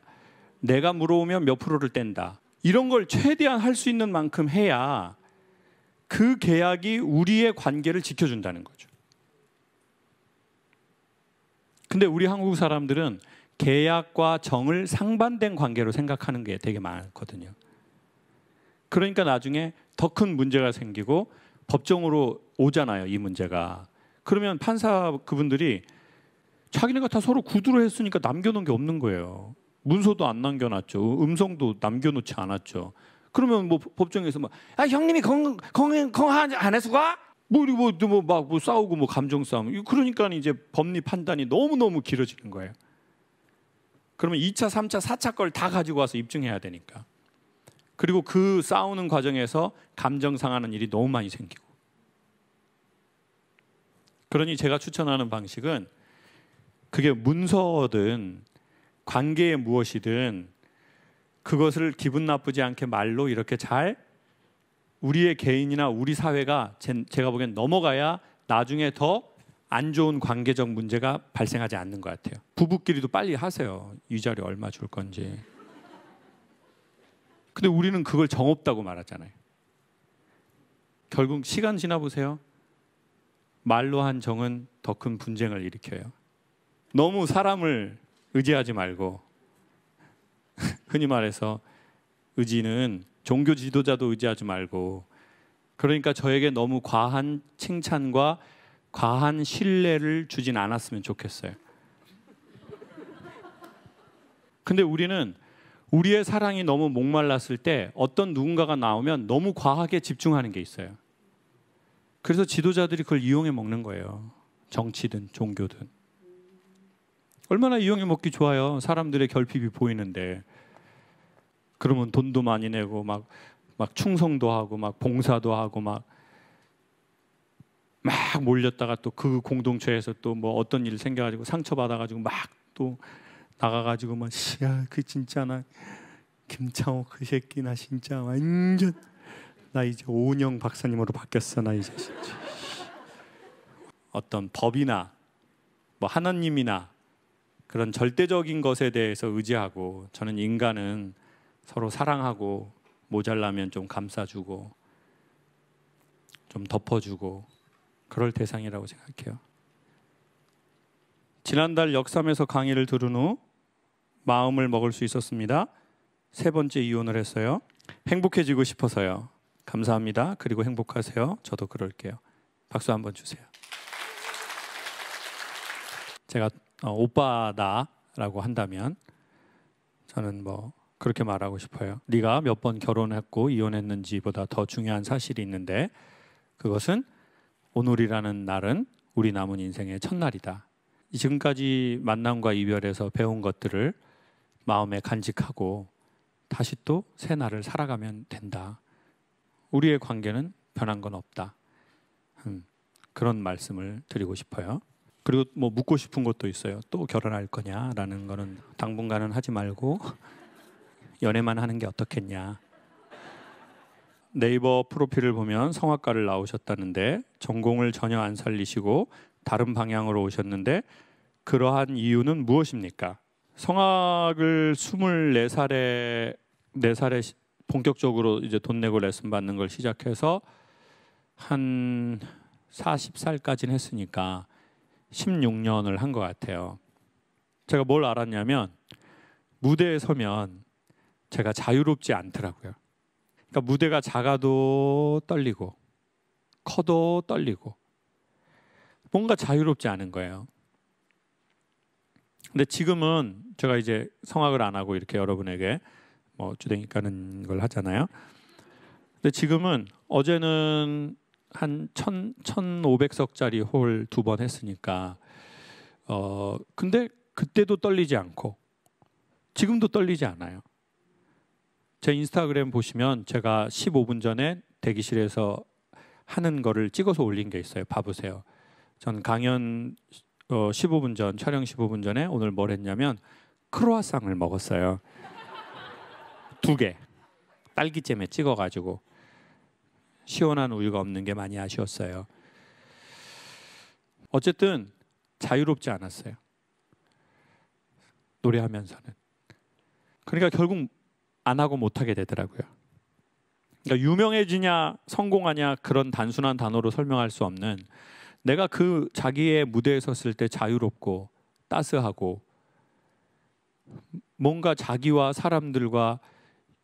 내가 물어오면 몇 프로를 뗀다. 이런 걸 최대한 할 수 있는 만큼 해야 그 계약이 우리의 관계를 지켜준다는 거죠. 근데 우리 한국 사람들은 계약과 정을 상반된 관계로 생각하는 게 되게 많거든요. 그러니까 나중에 더 큰 문제가 생기고 법정으로 오잖아요, 이 문제가. 그러면 판사 그분들이 자기네가 다 서로 구두로 했으니까 남겨놓은 게 없는 거예요. 문서도 안 남겨놨죠. 음성도 남겨놓지 않았죠. 그러면 법정에서 형님이 건 안 해서 가? 싸우고 감정 싸움. 그러니까 이제 법리 판단이 너무너무 길어지는 거예요. 그러면 2차, 3차, 4차 걸 다 가지고 와서 입증해야 되니까. 그리고 그 싸우는 과정에서 감정 상하는 일이 너무 많이 생기고. 그러니 제가 추천하는 방식은 그게 문서든 관계의 무엇이든 그것을 기분 나쁘지 않게 말로 이렇게 잘 우리의 개인이나 우리 사회가 제가 보기엔 넘어가야 나중에 더 안 좋은 관계적 문제가 발생하지 않는 것 같아요. 부부끼리도 빨리 하세요. 위자료 얼마 줄 건지. 근데 우리는 그걸 정없다고 말하잖아요. 결국 시간 지나보세요. 말로 한 정은 더 큰 분쟁을 일으켜요. 너무 사람을 의지하지 말고 흔히 말해서 의지는 종교 지도자도 의지하지 말고 그러니까 저에게 너무 과한 칭찬과 과한 신뢰를 주진 않았으면 좋겠어요. 근데 우리는 우리의 사랑이 너무 목말랐을 때 어떤 누군가가 나오면 너무 과하게 집중하는 게 있어요. 그래서 지도자들이 그걸 이용해 먹는 거예요. 정치든 종교든. 얼마나 이용해 먹기 좋아요. 사람들의 결핍이 보이는데. 그러면 돈도 많이 내고 막 충성도 하고 막 봉사도 하고 막 몰렸다가 또 그 공동체에서 또 뭐 어떤 일 생겨가지고 상처받아가지고 막 또 나가가지고 막 야 그 진짜 나 김창호 그 새끼 나 진짜 완전 나 이제 오은영 박사님으로 바뀌었어 나 이제 진짜. 어떤 법이나 뭐 하나님이나 그런 절대적인 것에 대해서 의지하고 저는 인간은 서로 사랑하고 모자라면 좀 감싸주고 좀 덮어주고 그럴 대상이라고 생각해요. 지난달 역삼에서 강의를 들은 후 마음을 먹을 수 있었습니다. 3번째 이혼을 했어요. 행복해지고 싶어서요. 감사합니다. 그리고 행복하세요. 저도 그럴게요. 박수 한번 주세요. 제가 오빠다라고 한다면 저는 뭐 그렇게 말하고 싶어요. 네가 몇 번 결혼했고 이혼했는지보다 더 중요한 사실이 있는데 그것은 오늘이라는 날은 우리 남은 인생의 첫날이다. 지금까지 만남과 이별에서 배운 것들을 마음에 간직하고 다시 또 새 날을 살아가면 된다. 우리의 관계는 변한 건 없다. 그런 말씀을 드리고 싶어요. 그리고 뭐 묻고 싶은 것도 있어요. 또 결혼할 거냐라는 거는 당분간은 하지 말고 연애만 하는 게 어떻겠냐. 네이버 프로필을 보면 성악가를 나오셨다는데 전공을 전혀 안 살리시고 다른 방향으로 오셨는데 그러한 이유는 무엇입니까? 성악을 24살에 본격적으로 이제 돈 내고 레슨 받는 걸 시작해서 한 40살까지는 했으니까 16년을 한 것 같아요. 제가 뭘 알았냐면 무대에 서면 제가 자유롭지 않더라고요. 그러니까 무대가 작아도 떨리고 커도 떨리고 뭔가 자유롭지 않은 거예요. 근데 지금은 제가 이제 성악을 안 하고 이렇게 여러분에게 뭐 주댕이 까는 걸 하잖아요. 근데 지금은 어제는 한 1,500석짜리 홀 2번 했으니까 근데 그때도 떨리지 않고 지금도 떨리지 않아요. 제 인스타그램 보시면 제가 15분 전에 대기실에서 하는 거를 찍어서 올린 게 있어요. 봐보세요. 전 강연 15분 전, 촬영 15분 전에 오늘 뭘 했냐면 크로아상을 먹었어요. 2개. 딸기잼에 찍어가지고 시원한 우유가 없는 게 많이 아쉬웠어요. 어쨌든 자유롭지 않았어요. 노래하면서는. 그러니까 결국 안 하고 못 하게 되더라고요. 그러니까 유명해지냐 성공하냐 그런 단순한 단어로 설명할 수 없는 내가 그 자기의 무대에 섰을 때 자유롭고 따스하고 뭔가 자기와 사람들과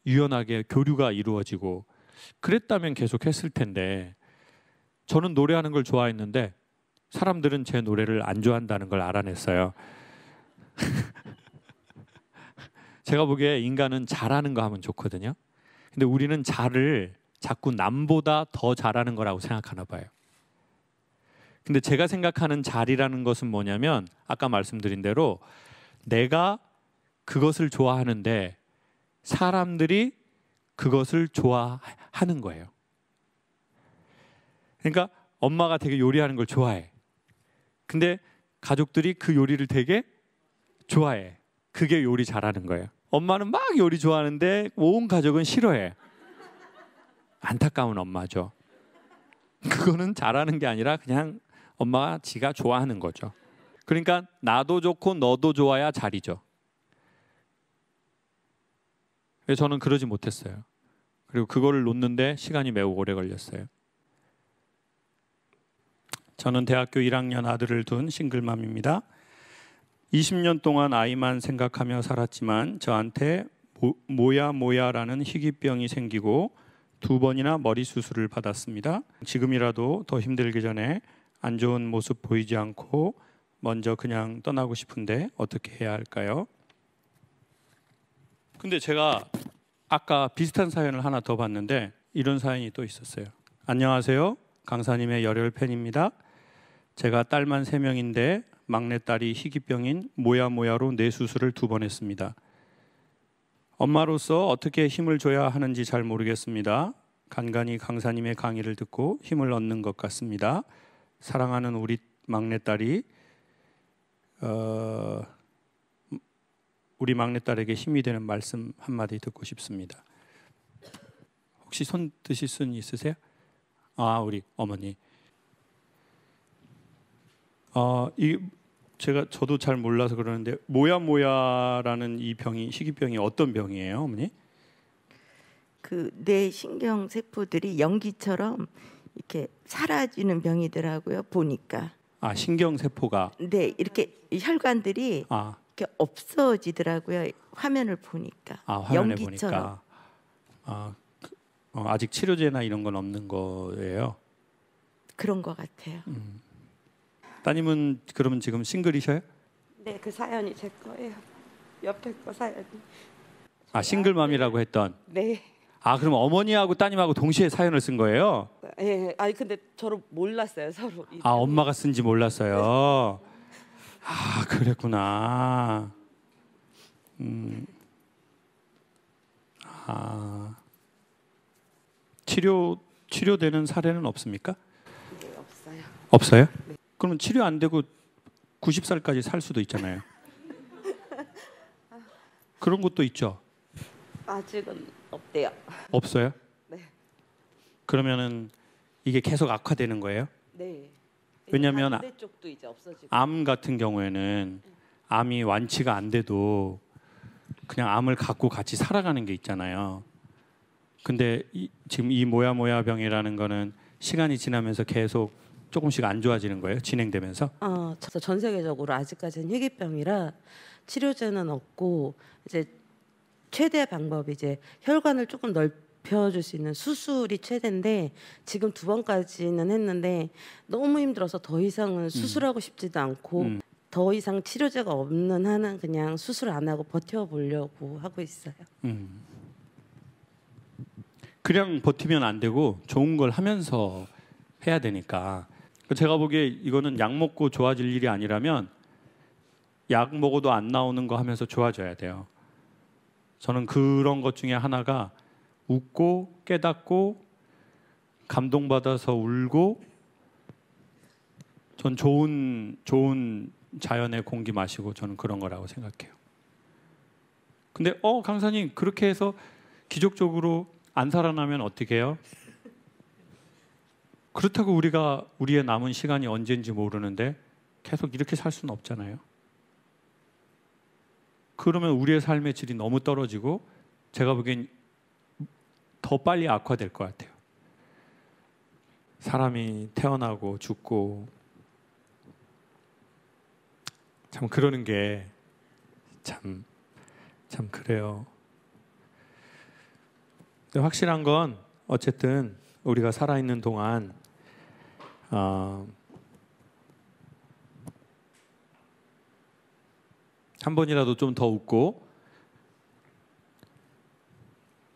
유연하게 교류가 이루어지고 그랬다면 계속 했을 텐데 저는 노래하는 걸 좋아했는데 사람들은 제 노래를 안 좋아한다는 걸 알아냈어요. 제가 보기에 인간은 잘하는 거 하면 좋거든요. 근데 우리는 잘을 자꾸 남보다 더 잘하는 거라고 생각하나 봐요. 근데 제가 생각하는 잘이라는 것은 뭐냐면 아까 말씀드린 대로 내가 그것을 좋아하는데 사람들이 그것을 좋아하는 거예요. 그러니까 엄마가 되게 요리하는 걸 좋아해. 근데 가족들이 그 요리를 되게 좋아해. 그게 요리 잘하는 거예요. 엄마는 막 요리 좋아하는데 온 가족은 싫어해. 안타까운 엄마죠. 그거는 잘하는 게 아니라 그냥 엄마가 지가 좋아하는 거죠. 그러니까 나도 좋고 너도 좋아야 잘이죠. 그래서 저는 그러지 못했어요. 그리고 그거를 놓는데 시간이 매우 오래 걸렸어요. 저는 대학교 1학년 아들을 둔 싱글맘입니다. 20년 동안 아이만 생각하며 살았지만 저한테 모야라는 희귀병이 생기고 2번이나 머리 수술을 받았습니다. 지금이라도 더 힘들기 전에 안 좋은 모습 보이지 않고 먼저 그냥 떠나고 싶은데 어떻게 해야 할까요? 근데 제가 아까 비슷한 사연을 하나 더 봤는데 이런 사연이 또 있었어요. 안녕하세요. 강사님의 열혈 팬입니다. 제가 딸만 3명인데 막내딸이 희귀병인 모야로 뇌 수술을 2번 했습니다. 엄마로서 어떻게 힘을 줘야 하는지 잘 모르겠습니다. 간간히 강사님의 강의를 듣고 힘을 얻는 것 같습니다. 사랑하는 우리 막내딸이 우리 막내딸에게 힘이 되는 말씀 한마디 듣고 싶습니다. 혹시 손 드실 수 있으세요? 아, 우리 어머니. 저도 잘 몰라서 그러는데 모야라는 이 병이 희귀병이 어떤 병이에요, 어머니? 그 뇌 신경 세포들이 연기처럼 이렇게 사라지는 병이더라고요. 보니까. 아, 신경 세포가. 네, 이렇게 혈관들이 이렇게 없어지더라고요. 화면을 보니까. 아, 화면에 연기처럼. 보니까. 아직 치료제나 이런 건 없는 거예요? 그런 것 같아요. 따님은 그러면 지금 싱글이셔요? 네, 그 사연이 제 거예요. 옆에 거 사연이. 아, 싱글맘이라고 했던. 네. 아, 그럼 어머니하고 따님하고 동시에 사연을 쓴 거예요? 예, 아니 근데 서로 몰랐어요, 서로. 아, 엄마가 쓴지 몰랐어요. 아, 그랬구나. 치료되는 사례는 없습니까? 네, 없어요. 없어요? 네. 그러면 치료 안 되고 90살까지 살 수도 있잖아요. 그런 것도 있죠. 아직은 없대요. 없어요? 네. 그러면은 이게 계속 악화되는 거예요? 네. 왜냐하면 반대쪽도 이제 없어지고. 암 같은 경우에는 암이 완치가 안 돼도 그냥 암을 갖고 같이 살아가는 게 있잖아요. 근데 지금 이 모야병이라는 거는 시간이 지나면서 계속 조금씩 안 좋아지는 거예요? 진행되면서? 전 세계적으로 아직까지는 희귀병이라 치료제는 없고 이제 최대 방법이 이제 혈관을 조금 넓혀줄 수 있는 수술이 최대인데 지금 2번까지는 했는데 너무 힘들어서 더 이상은 수술하고 싶지도 않고 더 이상 치료제가 없는 한은 그냥 수술 안 하고 버텨보려고 하고 있어요. 그냥 버티면 안 되고 좋은 걸 하면서 해야 되니까. 제가 보기에 이거는 약 먹고 좋아질 일이 아니라면 약 먹어도 안 나오는 거 하면서 좋아져야 돼요. 저는 그런 것 중에 하나가 웃고 깨닫고 감동받아서 울고 전 좋은 자연의 공기 마시고 저는 그런 거라고 생각해요. 근데 강사님 그렇게 해서 기적적으로 안 살아나면 어떻게 해요? 그렇다고 우리의 남은 시간이 언제인지 모르는데 계속 이렇게 살 수는 없잖아요. 그러면 우리의 삶의 질이 너무 떨어지고 제가 보기엔 더 빨리 악화될 것 같아요. 사람이 태어나고 죽고 참 그러는 게 참 그래요. 근데 확실한 건 어쨌든 우리가 살아있는 동안 한 번이라도 좀 더 웃고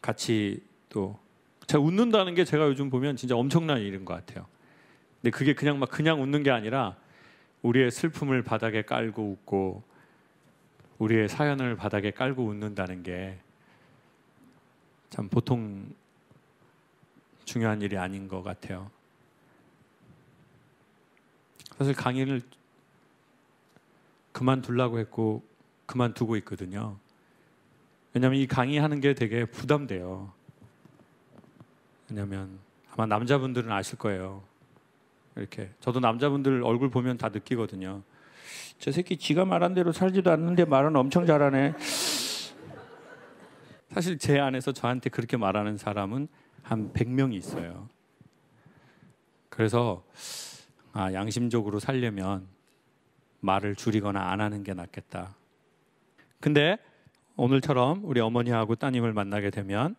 같이 또 제가 웃는다는 게 제가 요즘 보면 진짜 엄청난 일인 것 같아요. 근데 그게 그냥 웃는 게 아니라 우리의 슬픔을 바닥에 깔고 웃고 우리의 사연을 바닥에 깔고 웃는다는 게 참 보통 중요한 일이 아닌 것 같아요. 사실 강의를 그만두려고 했고 그만두고 있거든요. 왜냐하면 이 강의하는 게 되게 부담돼요. 왜냐하면 아마 남자분들은 아실 거예요. 이렇게 저도 남자분들 얼굴 보면 다 느끼거든요. 저 새끼 지가 말한 대로 살지도 않는데 말은 엄청 잘하네. 사실 제 안에서 저한테 그렇게 말하는 사람은 한 100명이 있어요. 그래서 양심적으로 살려면 말을 줄이거나 안 하는 게 낫겠다. 근데 오늘처럼 우리 어머니하고 따님을 만나게 되면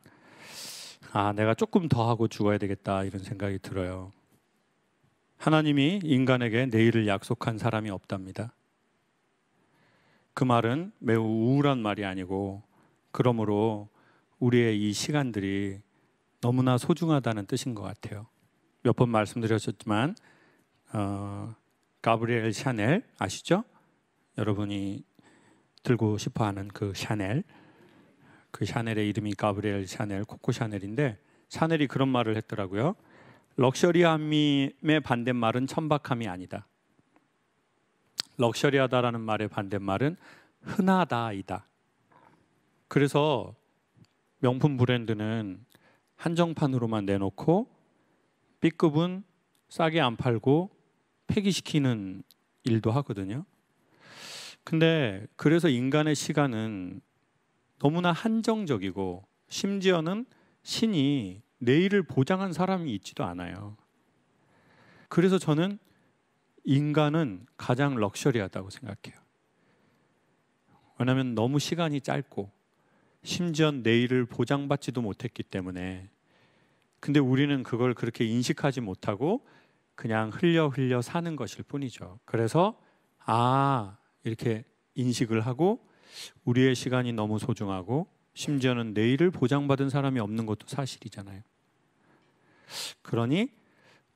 내가 조금 더 하고 죽어야 되겠다 이런 생각이 들어요. 하나님이 인간에게 내일을 약속한 사람이 없답니다. 그 말은 매우 우울한 말이 아니고 그러므로 우리의 이 시간들이 너무나 소중하다는 뜻인 것 같아요. 몇 번 말씀드렸지만 가브리엘 샤넬 아시죠? 여러분이 들고 싶어하는 그 샤넬, 그 샤넬의 이름이 가브리엘 샤넬, 코코 샤넬인데 샤넬이 그런 말을 했더라고요. 럭셔리함의 반대말은 천박함이 아니다. 럭셔리하다라는 말의 반대말은 흔하다이다. 그래서 명품 브랜드는 한정판으로만 내놓고 B급은 싸게 안 팔고 폐기시키는 일도 하거든요. 근데 그래서 인간의 시간은 너무나 한정적이고 심지어는 신이 내일을 보장한 사람이 있지도 않아요. 그래서 저는 인간은 가장 럭셔리하다고 생각해요. 왜냐하면 너무 시간이 짧고 심지어 내일을 보장받지도 못했기 때문에. 근데 우리는 그걸 그렇게 인식하지 못하고 그냥 흘려 사는 것일 뿐이죠. 그래서 이렇게 인식을 하고 우리의 시간이 너무 소중하고 심지어는 내일을 보장받은 사람이 없는 것도 사실이잖아요. 그러니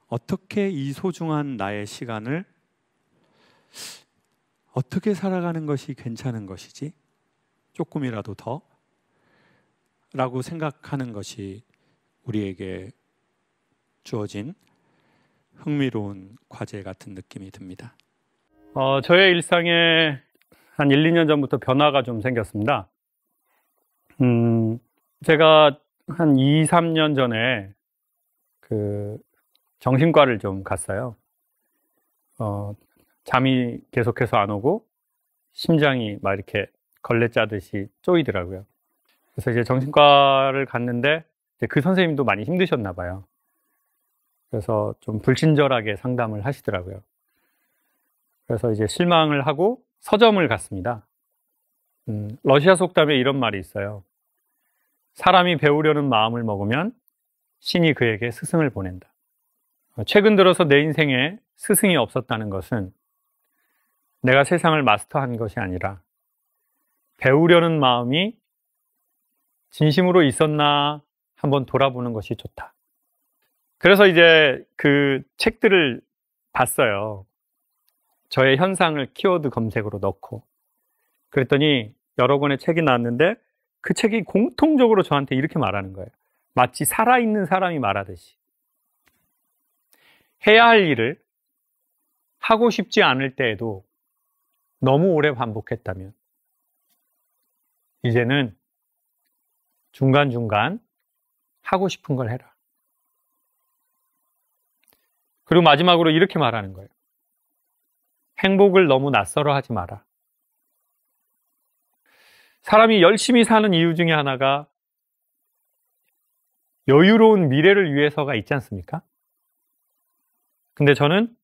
어떻게 이 소중한 나의 시간을 어떻게 살아가는 것이 괜찮은 것이지? 조금이라도 더? 라고 생각하는 것이 우리에게 주어진 흥미로운 과제 같은 느낌이 듭니다. 저의 일상에 한 1, 2년 전부터 변화가 좀 생겼습니다. 제가 한 2, 3년 전에 그 정신과를 좀 갔어요. 잠이 계속해서 안 오고 심장이 막 이렇게 걸레 짜듯이 쪼이더라고요. 그래서 이제 정신과를 갔는데 이제 그 선생님도 많이 힘드셨나 봐요. 그래서 좀 불친절하게 상담을 하시더라고요. 그래서 이제 실망을 하고 서점을 갔습니다. 러시아 속담에 이런 말이 있어요. 사람이 배우려는 마음을 먹으면 신이 그에게 스승을 보낸다. 최근 들어서 내 인생에 스승이 없었다는 것은 내가 세상을 마스터한 것이 아니라 배우려는 마음이 진심으로 있었나 한번 돌아보는 것이 좋다. 그래서 이제 그 책들을 봤어요. 저의 현상을 키워드 검색으로 넣고. 그랬더니 여러 권의 책이 나왔는데 그 책이 공통적으로 저한테 이렇게 말하는 거예요. 마치 살아있는 사람이 말하듯이. 해야 할 일을 하고 싶지 않을 때에도 너무 오래 반복했다면 이제는 중간중간 하고 싶은 걸 해라. 그리고 마지막으로 이렇게 말하는 거예요. 행복을 너무 낯설어 하지 마라. 사람이 열심히 사는 이유 중에 하나가 여유로운 미래를 위해서가 있지 않습니까? 근데 저는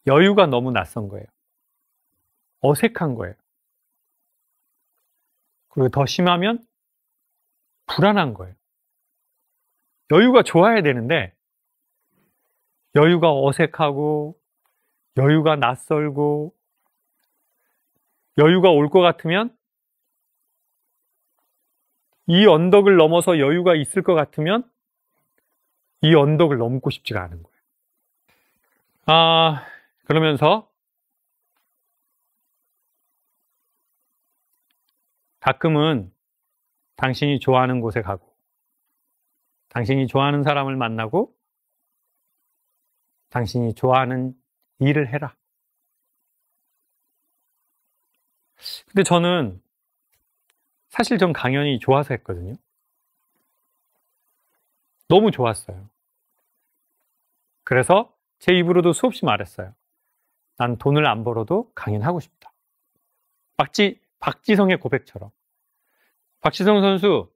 여유가 너무 낯선 거예요. 어색한 거예요. 그리고 더 심하면 불안한 거예요. 여유가 좋아야 되는데 여유가 어색하고 여유가 낯설고 여유가 올 것 같으면 이 언덕을 넘어서 여유가 있을 것 같으면 이 언덕을 넘고 싶지가 않은 거예요. 그러면서 가끔은 당신이 좋아하는 곳에 가고 당신이 좋아하는 사람을 만나고 당신이 좋아하는 일을 해라. 근데 저는 사실 전 강연이 좋아서 했거든요. 너무 좋았어요. 그래서 제 입으로도 수없이 말했어요. 난 돈을 안 벌어도 강연하고 싶다. 박지성의 고백처럼. 박지성 선수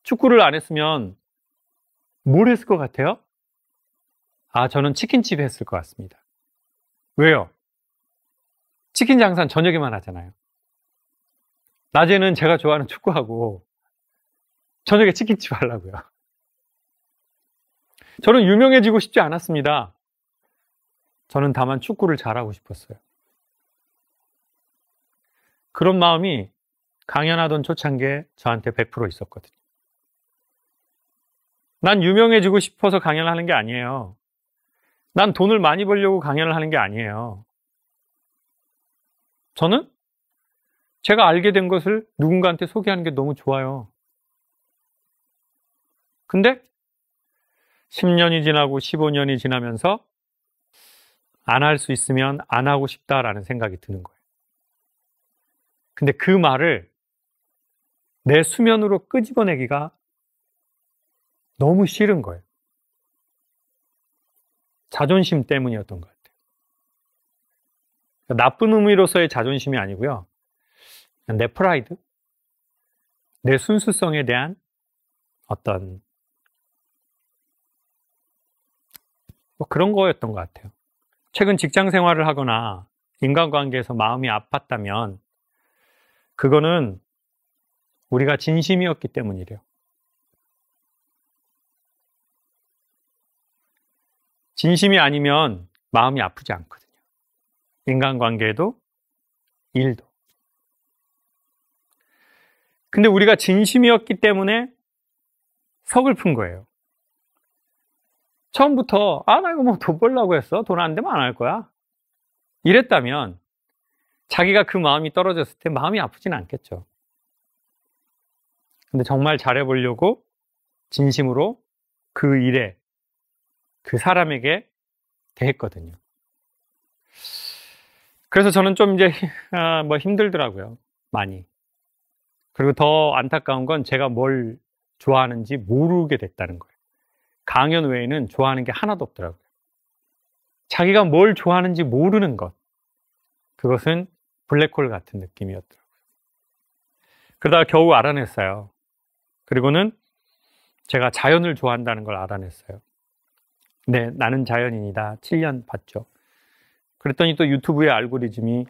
축구를 안 했으면 뭘 했을 것 같아요? 저는 치킨집 했을 것 같습니다. 왜요? 치킨 장사는 저녁에만 하잖아요. 낮에는 제가 좋아하는 축구하고 저녁에 치킨집 하려고요. 저는 유명해지고 싶지 않았습니다. 저는 다만 축구를 잘하고 싶었어요. 그런 마음이 강연하던 초창기에 저한테 100% 있었거든요. 난 유명해지고 싶어서 강연을 하는 게 아니에요. 난 돈을 많이 벌려고 강연을 하는 게 아니에요. 저는 제가 알게 된 것을 누군가한테 소개하는 게 너무 좋아요. 근데 10년이 지나고 15년이 지나면서 안 할 수 있으면 안 하고 싶다라는 생각이 드는 거예요. 근데 그 말을 내 수면으로 끄집어내기가 너무 싫은 거예요. 자존심 때문이었던 것 같아요. 나쁜 의미로서의 자존심이 아니고요. 내 프라이드, 내 순수성에 대한 어떤 그런 거였던 것 같아요. 최근 직장 생활을 하거나 인간관계에서 마음이 아팠다면 그거는 우리가 진심이었기 때문이래요. 진심이 아니면 마음이 아프지 않거든요. 인간관계도 일도. 근데 우리가 진심이었기 때문에 서글픈 거예요. 처음부터 나 이거 뭐 돈 벌려고 했어. 돈 안 되면 안 할 거야. 이랬다면 자기가 그 마음이 떨어졌을 때 마음이 아프진 않겠죠. 근데 정말 잘해보려고 진심으로 그 일에 그 사람에게 대했거든요. 그래서 저는 좀 이제 힘들더라고요. 많이. 그리고 더 안타까운 건 제가 뭘 좋아하는지 모르게 됐다는 거예요. 강연 외에는 좋아하는 게 하나도 없더라고요. 자기가 뭘 좋아하는지 모르는 것. 그것은 블랙홀 같은 느낌이었더라고요. 그러다가 겨우 알아냈어요. 그리고는 제가 자연을 좋아한다는 걸 알아냈어요. 네, 나는 자연인이다. 7년 봤죠. 그랬더니 또 유튜브의 알고리즘이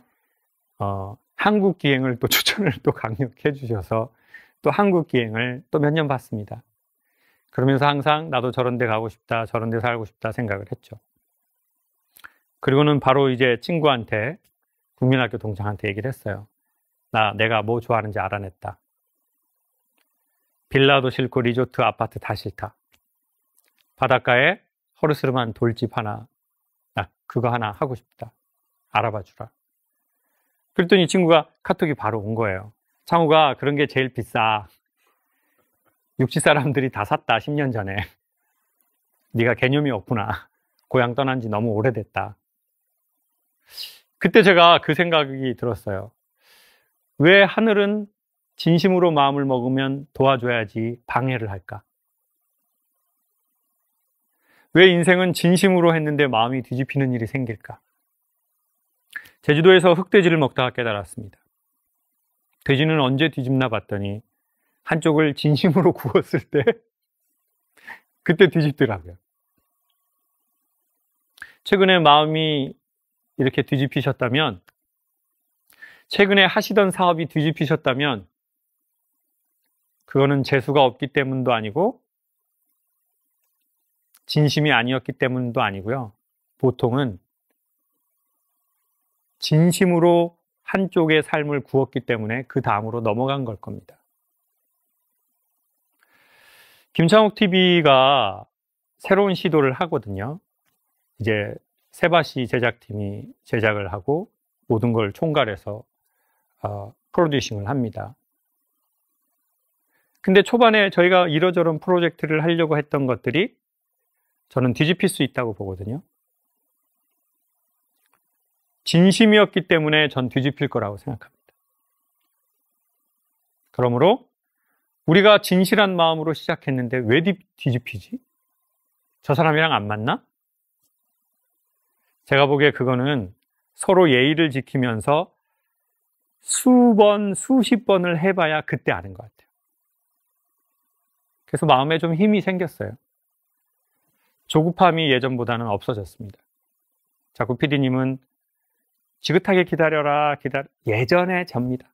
한국 기행을 또 추천을 또 강력해 주셔서 또 한국 기행을 또 몇 년 봤습니다. 그러면서 항상 나도 저런 데 가고 싶다, 저런 데 살고 싶다 생각을 했죠. 그리고는 바로 이제 친구한테, 국민학교 동창한테 얘기를 했어요. 내가 뭐 좋아하는지 알아냈다. 빌라도 싫고 리조트, 아파트 다 싫다. 바닷가에 허르스름한 돌집 하나, 나 그거 하나 하고 싶다. 알아봐 주라. 그랬더니 친구가 카톡이 바로 온 거예요. 창우가 그런 게 제일 비싸. 육지 사람들이 다 샀다. 10년 전에. 네가 개념이 없구나. 고향 떠난 지 너무 오래됐다. 그때 제가 그 생각이 들었어요. 왜 하늘은 진심으로 마음을 먹으면 도와줘야지 방해를 할까? 왜 인생은 진심으로 했는데 마음이 뒤집히는 일이 생길까? 제주도에서 흑돼지를 먹다가 깨달았습니다. 돼지는 언제 뒤집나 봤더니 한쪽을 진심으로 구웠을 때 그때 뒤집더라고요. 최근에 마음이 이렇게 뒤집히셨다면, 최근에 하시던 사업이 뒤집히셨다면 그거는 재수가 없기 때문도 아니고 진심이 아니었기 때문도 아니고요. 보통은 진심으로 한쪽의 삶을 구웠기 때문에 그 다음으로 넘어간 걸 겁니다. 김창욱 TV가 새로운 시도를 하거든요. 이제 세바시 제작팀이 제작을 하고 모든 걸 총괄해서 프로듀싱을 합니다. 근데 초반에 저희가 이러저런 프로젝트를 하려고 했던 것들이 저는 뒤집힐 수 있다고 보거든요. 진심이었기 때문에 전 뒤집힐 거라고 생각합니다. 그러므로 우리가 진실한 마음으로 시작했는데 왜 뒤집히지? 저 사람이랑 안 맞나? 제가 보기에 그거는 서로 예의를 지키면서 수십 번을 해봐야 그때 아는 것 같아요. 그래서 마음에 좀 힘이 생겼어요. 조급함이 예전보다는 없어졌습니다. 자꾸 PD님은 지긋하게 기다려라, 예전에 접니다.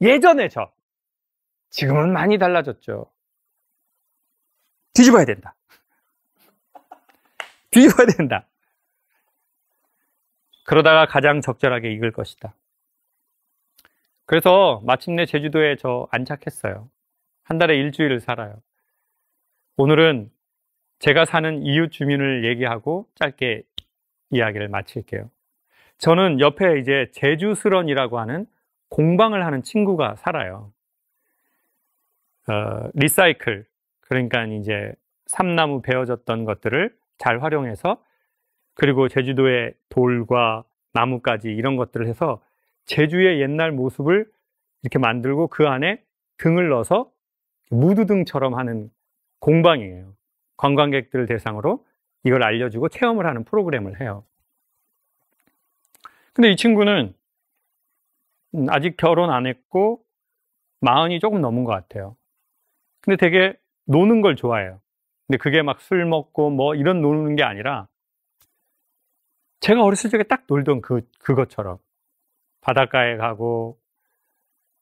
예전에 저. 지금은 많이 달라졌죠. 뒤집어야 된다. 뒤집어야 된다. 그러다가 가장 적절하게 익을 것이다. 그래서 마침내 제주도에 저 안착했어요. 한 달에 일주일을 살아요. 오늘은 제가 사는 이웃 주민을 얘기하고 짧게 이야기를 마칠게요. 저는 옆에 이제 제주스런이라고 하는 공방을 하는 친구가 살아요. 리사이클, 그러니까 이제 삼나무 베어졌던 것들을 잘 활용해서, 그리고 제주도의 돌과 나무까지 이런 것들을 해서 제주의 옛날 모습을 이렇게 만들고 그 안에 등을 넣어서 무드등처럼 하는 공방이에요. 관광객들 대상으로 이걸 알려주고 체험을 하는 프로그램을 해요. 근데 이 친구는 아직 결혼 안 했고 40이 조금 넘은 것 같아요. 근데 되게 노는 걸 좋아해요. 근데 그게 막 술 먹고 뭐 이런 노는 게 아니라 제가 어렸을 적에 딱 놀던 그것처럼 바닷가에 가고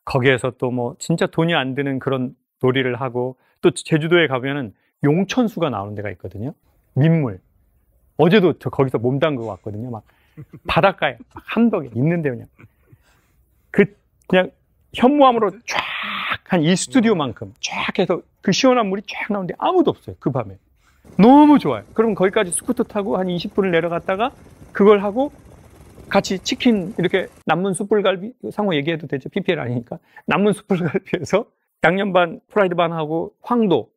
거기에서 또 뭐 진짜 돈이 안 드는 그런 놀이를 하고, 또 제주도에 가면은 용천수가 나오는 데가 있거든요. 민물. 어제도 저 거기서 몸 담그고 왔거든요. 막 바닷가에 함덕에 있는데 그냥 현무암으로 쫙 한 이 스튜디오만큼 쫙 해서 그 시원한 물이 쫙 나오는데 아무도 없어요. 그 밤에. 너무 좋아요. 그럼 거기까지 스쿠터 타고 한 20분을 내려갔다가 그걸 하고 같이 치킨 이렇게 남문 숯불갈비, 상호 얘기해도 되죠? PPL 아니니까. 남문 숯불갈비에서 양념 반, 프라이드 반 하고 황도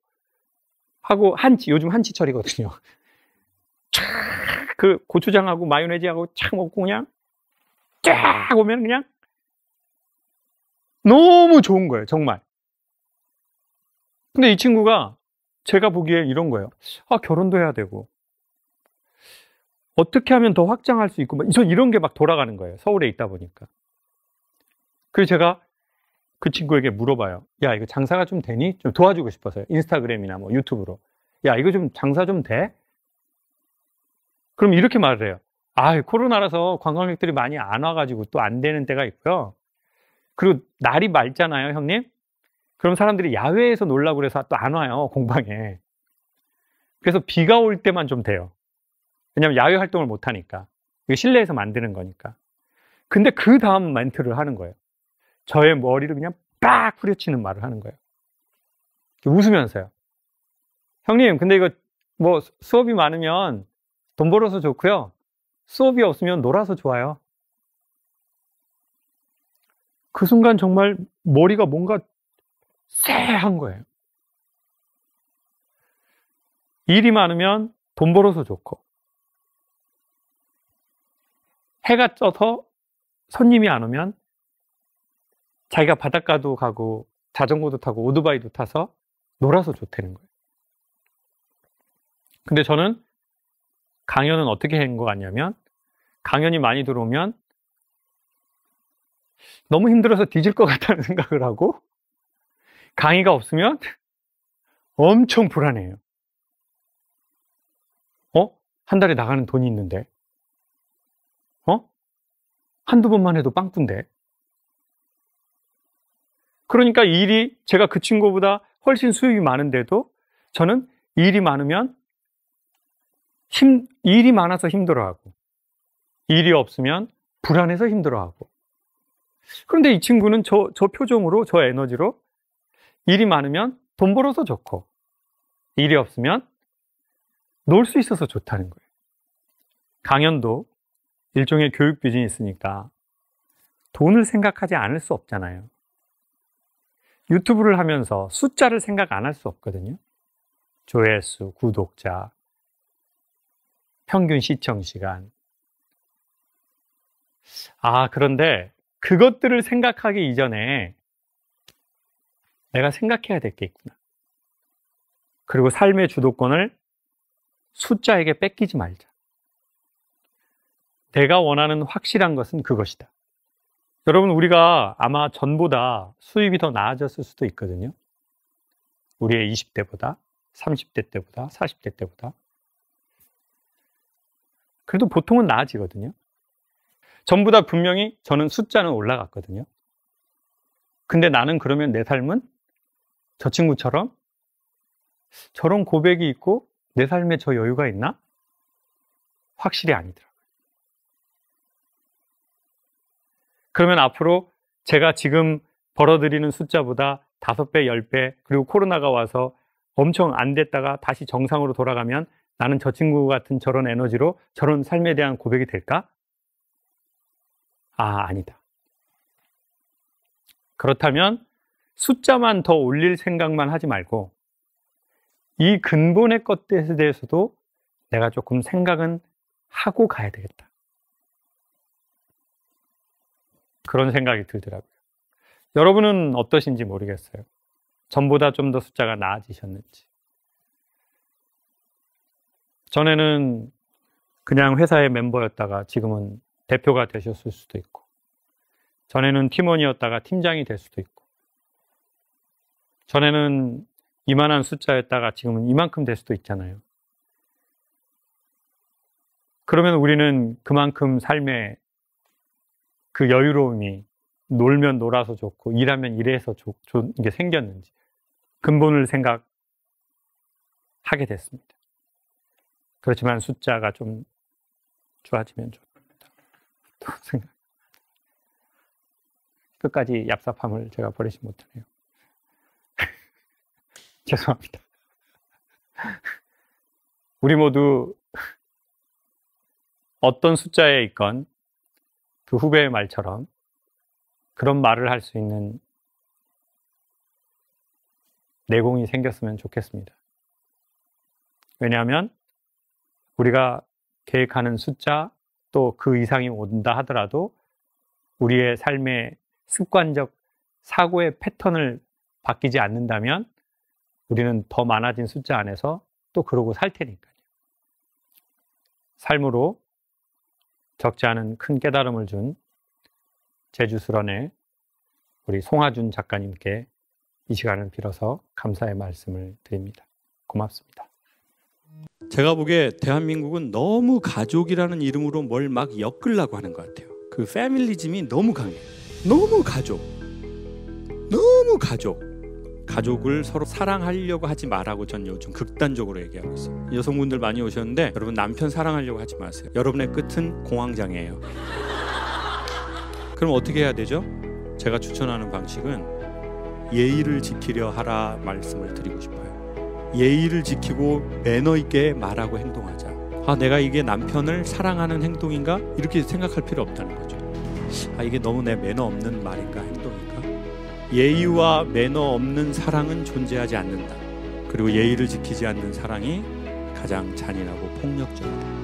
하고 한치, 요즘 한치철이거든요. 쫙 그 고추장하고 마요네즈하고 쫙 먹고 그냥 쫙 오면 그냥 너무 좋은 거예요, 정말. 근데 이 친구가 제가 보기에 이런 거예요. 아, 결혼도 해야 되고 어떻게 하면 더 확장할 수 있고, 전 이런 게 막 돌아가는 거예요. 서울에 있다 보니까. 그래서 제가 그 친구에게 물어봐요. 야, 이거 장사가 좀 되니? 좀 도와주고 싶어서요. 인스타그램이나 뭐 유튜브로. 야, 이거 좀 장사 좀 돼? 그럼 이렇게 말을 해요. 아, 코로나라서 관광객들이 많이 안 와가지고 또 안 되는 때가 있고요. 그리고 날이 맑잖아요, 형님? 그럼 사람들이 야외에서 놀라고 그래서 또 안 와요, 공방에. 그래서 비가 올 때만 좀 돼요. 왜냐면 야외 활동을 못 하니까. 이거 실내에서 만드는 거니까. 근데 그 다음 멘트를 하는 거예요. 저의 머리를 그냥 빡 후려치는 말을 하는 거예요. 웃으면서요. 형님, 근데 이거 뭐 수업이 많으면 돈 벌어서 좋고요. 수업이 없으면 놀아서 좋아요. 그 순간 정말 머리가 뭔가 쎄한 거예요. 일이 많으면 돈 벌어서 좋고, 해가 쪄서 손님이 안 오면 자기가 바닷가도 가고 자전거도 타고 오토바이도 타서 놀아서 좋다는 거예요. 근데 저는 강연은 어떻게 한 것 같냐면, 강연이 많이 들어오면 너무 힘들어서 뒤질 것 같다는 생각을 하고, 강의가 없으면 엄청 불안해요. 한 달에 나가는 돈이 있는데, 한두 번만 해도 빵꾼데. 그러니까 일이, 제가 그 친구보다 훨씬 수입이 많은데도 저는 일이 많으면 일이 많아서 힘들어하고, 일이 없으면 불안해서 힘들어하고. 그런데 이 친구는 저 표정으로, 저 에너지로 일이 많으면 돈 벌어서 좋고, 일이 없으면 놀 수 있어서 좋다는 거예요. 강연도 일종의 교육 비즈니스니까 돈을 생각하지 않을 수 없잖아요. 유튜브를 하면서 숫자를 생각 안 할 수 없거든요. 조회수, 구독자, 평균 시청 시간. 그런데 그것들을 생각하기 이전에 내가 생각해야 될 게 있구나. 그리고 삶의 주도권을 숫자에게 뺏기지 말자. 내가 원하는 확실한 것은 그것이다. 여러분, 우리가 아마 전보다 수입이 더 나아졌을 수도 있거든요. 우리의 20대보다, 30대 때보다, 40대 때보다. 그래도 보통은 나아지거든요. 전부 다 분명히 저는 숫자는 올라갔거든요. 근데 나는 그러면 내 삶은 저 친구처럼 저런 고백이 있고 내 삶에 저 여유가 있나? 확실히 아니더라고요. 그러면 앞으로 제가 지금 벌어들이는 숫자보다 5배, 10배, 그리고 코로나가 와서 엄청 안 됐다가 다시 정상으로 돌아가면 나는 저 친구 같은 저런 에너지로 저런 삶에 대한 고백이 될까? 아니다. 그렇다면 숫자만 더 올릴 생각만 하지 말고 이 근본의 것들에 대해서도 내가 조금 생각은 하고 가야 되겠다. 그런 생각이 들더라고요. 여러분은 어떠신지 모르겠어요. 전보다 좀 더 숫자가 나아지셨는지. 전에는 그냥 회사의 멤버였다가 지금은 대표가 되셨을 수도 있고, 전에는 팀원이었다가 팀장이 될 수도 있고, 전에는 이만한 숫자였다가 지금은 이만큼 될 수도 있잖아요. 그러면 우리는 그만큼 삶의 그 여유로움이 놀면 놀아서 좋고 일하면 일해서 좋은 게 생겼는지 근본을 생각하게 됐습니다. 그렇지만 숫자가 좀 좋아지면 좋습니다. 또 생각. 끝까지 얍삽함을 제가 버리지 못하네요. 죄송합니다. 우리 모두 어떤 숫자에 있건 그 후배의 말처럼 그런 말을 할 수 있는 내공이 생겼으면 좋겠습니다. 왜냐하면 우리가 계획하는 숫자 또 그 이상이 온다 하더라도 우리의 삶의 습관적 사고의 패턴을 바뀌지 않는다면 우리는 더 많아진 숫자 안에서 또 그러고 살 테니까요. 삶으로 적지 않은 큰 깨달음을 준 제주수련의 우리 송하준 작가님께 이 시간을 빌어서 감사의 말씀을 드립니다. 고맙습니다. 제가 보기에 대한민국은 너무 가족이라는 이름으로 뭘 막 엮으려고 하는 것 같아요. 그 패밀리즘이 너무 강해요. 너무 가족. 가족을 서로 사랑하려고 하지 말라고 전 요즘 극단적으로 얘기하고 있어요. 여성분들 많이 오셨는데 여러분 남편 사랑하려고 하지 마세요. 여러분의 끝은 공황장애예요. 그럼 어떻게 해야 되죠? 제가 추천하는 방식은 예의를 지키려 하라 말씀을 드리고 싶어요. 예의를 지키고 매너 있게 말하고 행동하자. 내가 이게 남편을 사랑하는 행동인가? 이렇게 생각할 필요 없다는 거죠. 이게 너무 내 매너 없는 말인가 행동인가? 예의와 매너 없는 사랑은 존재하지 않는다. 그리고 예의를 지키지 않는 사랑이 가장 잔인하고 폭력적이다.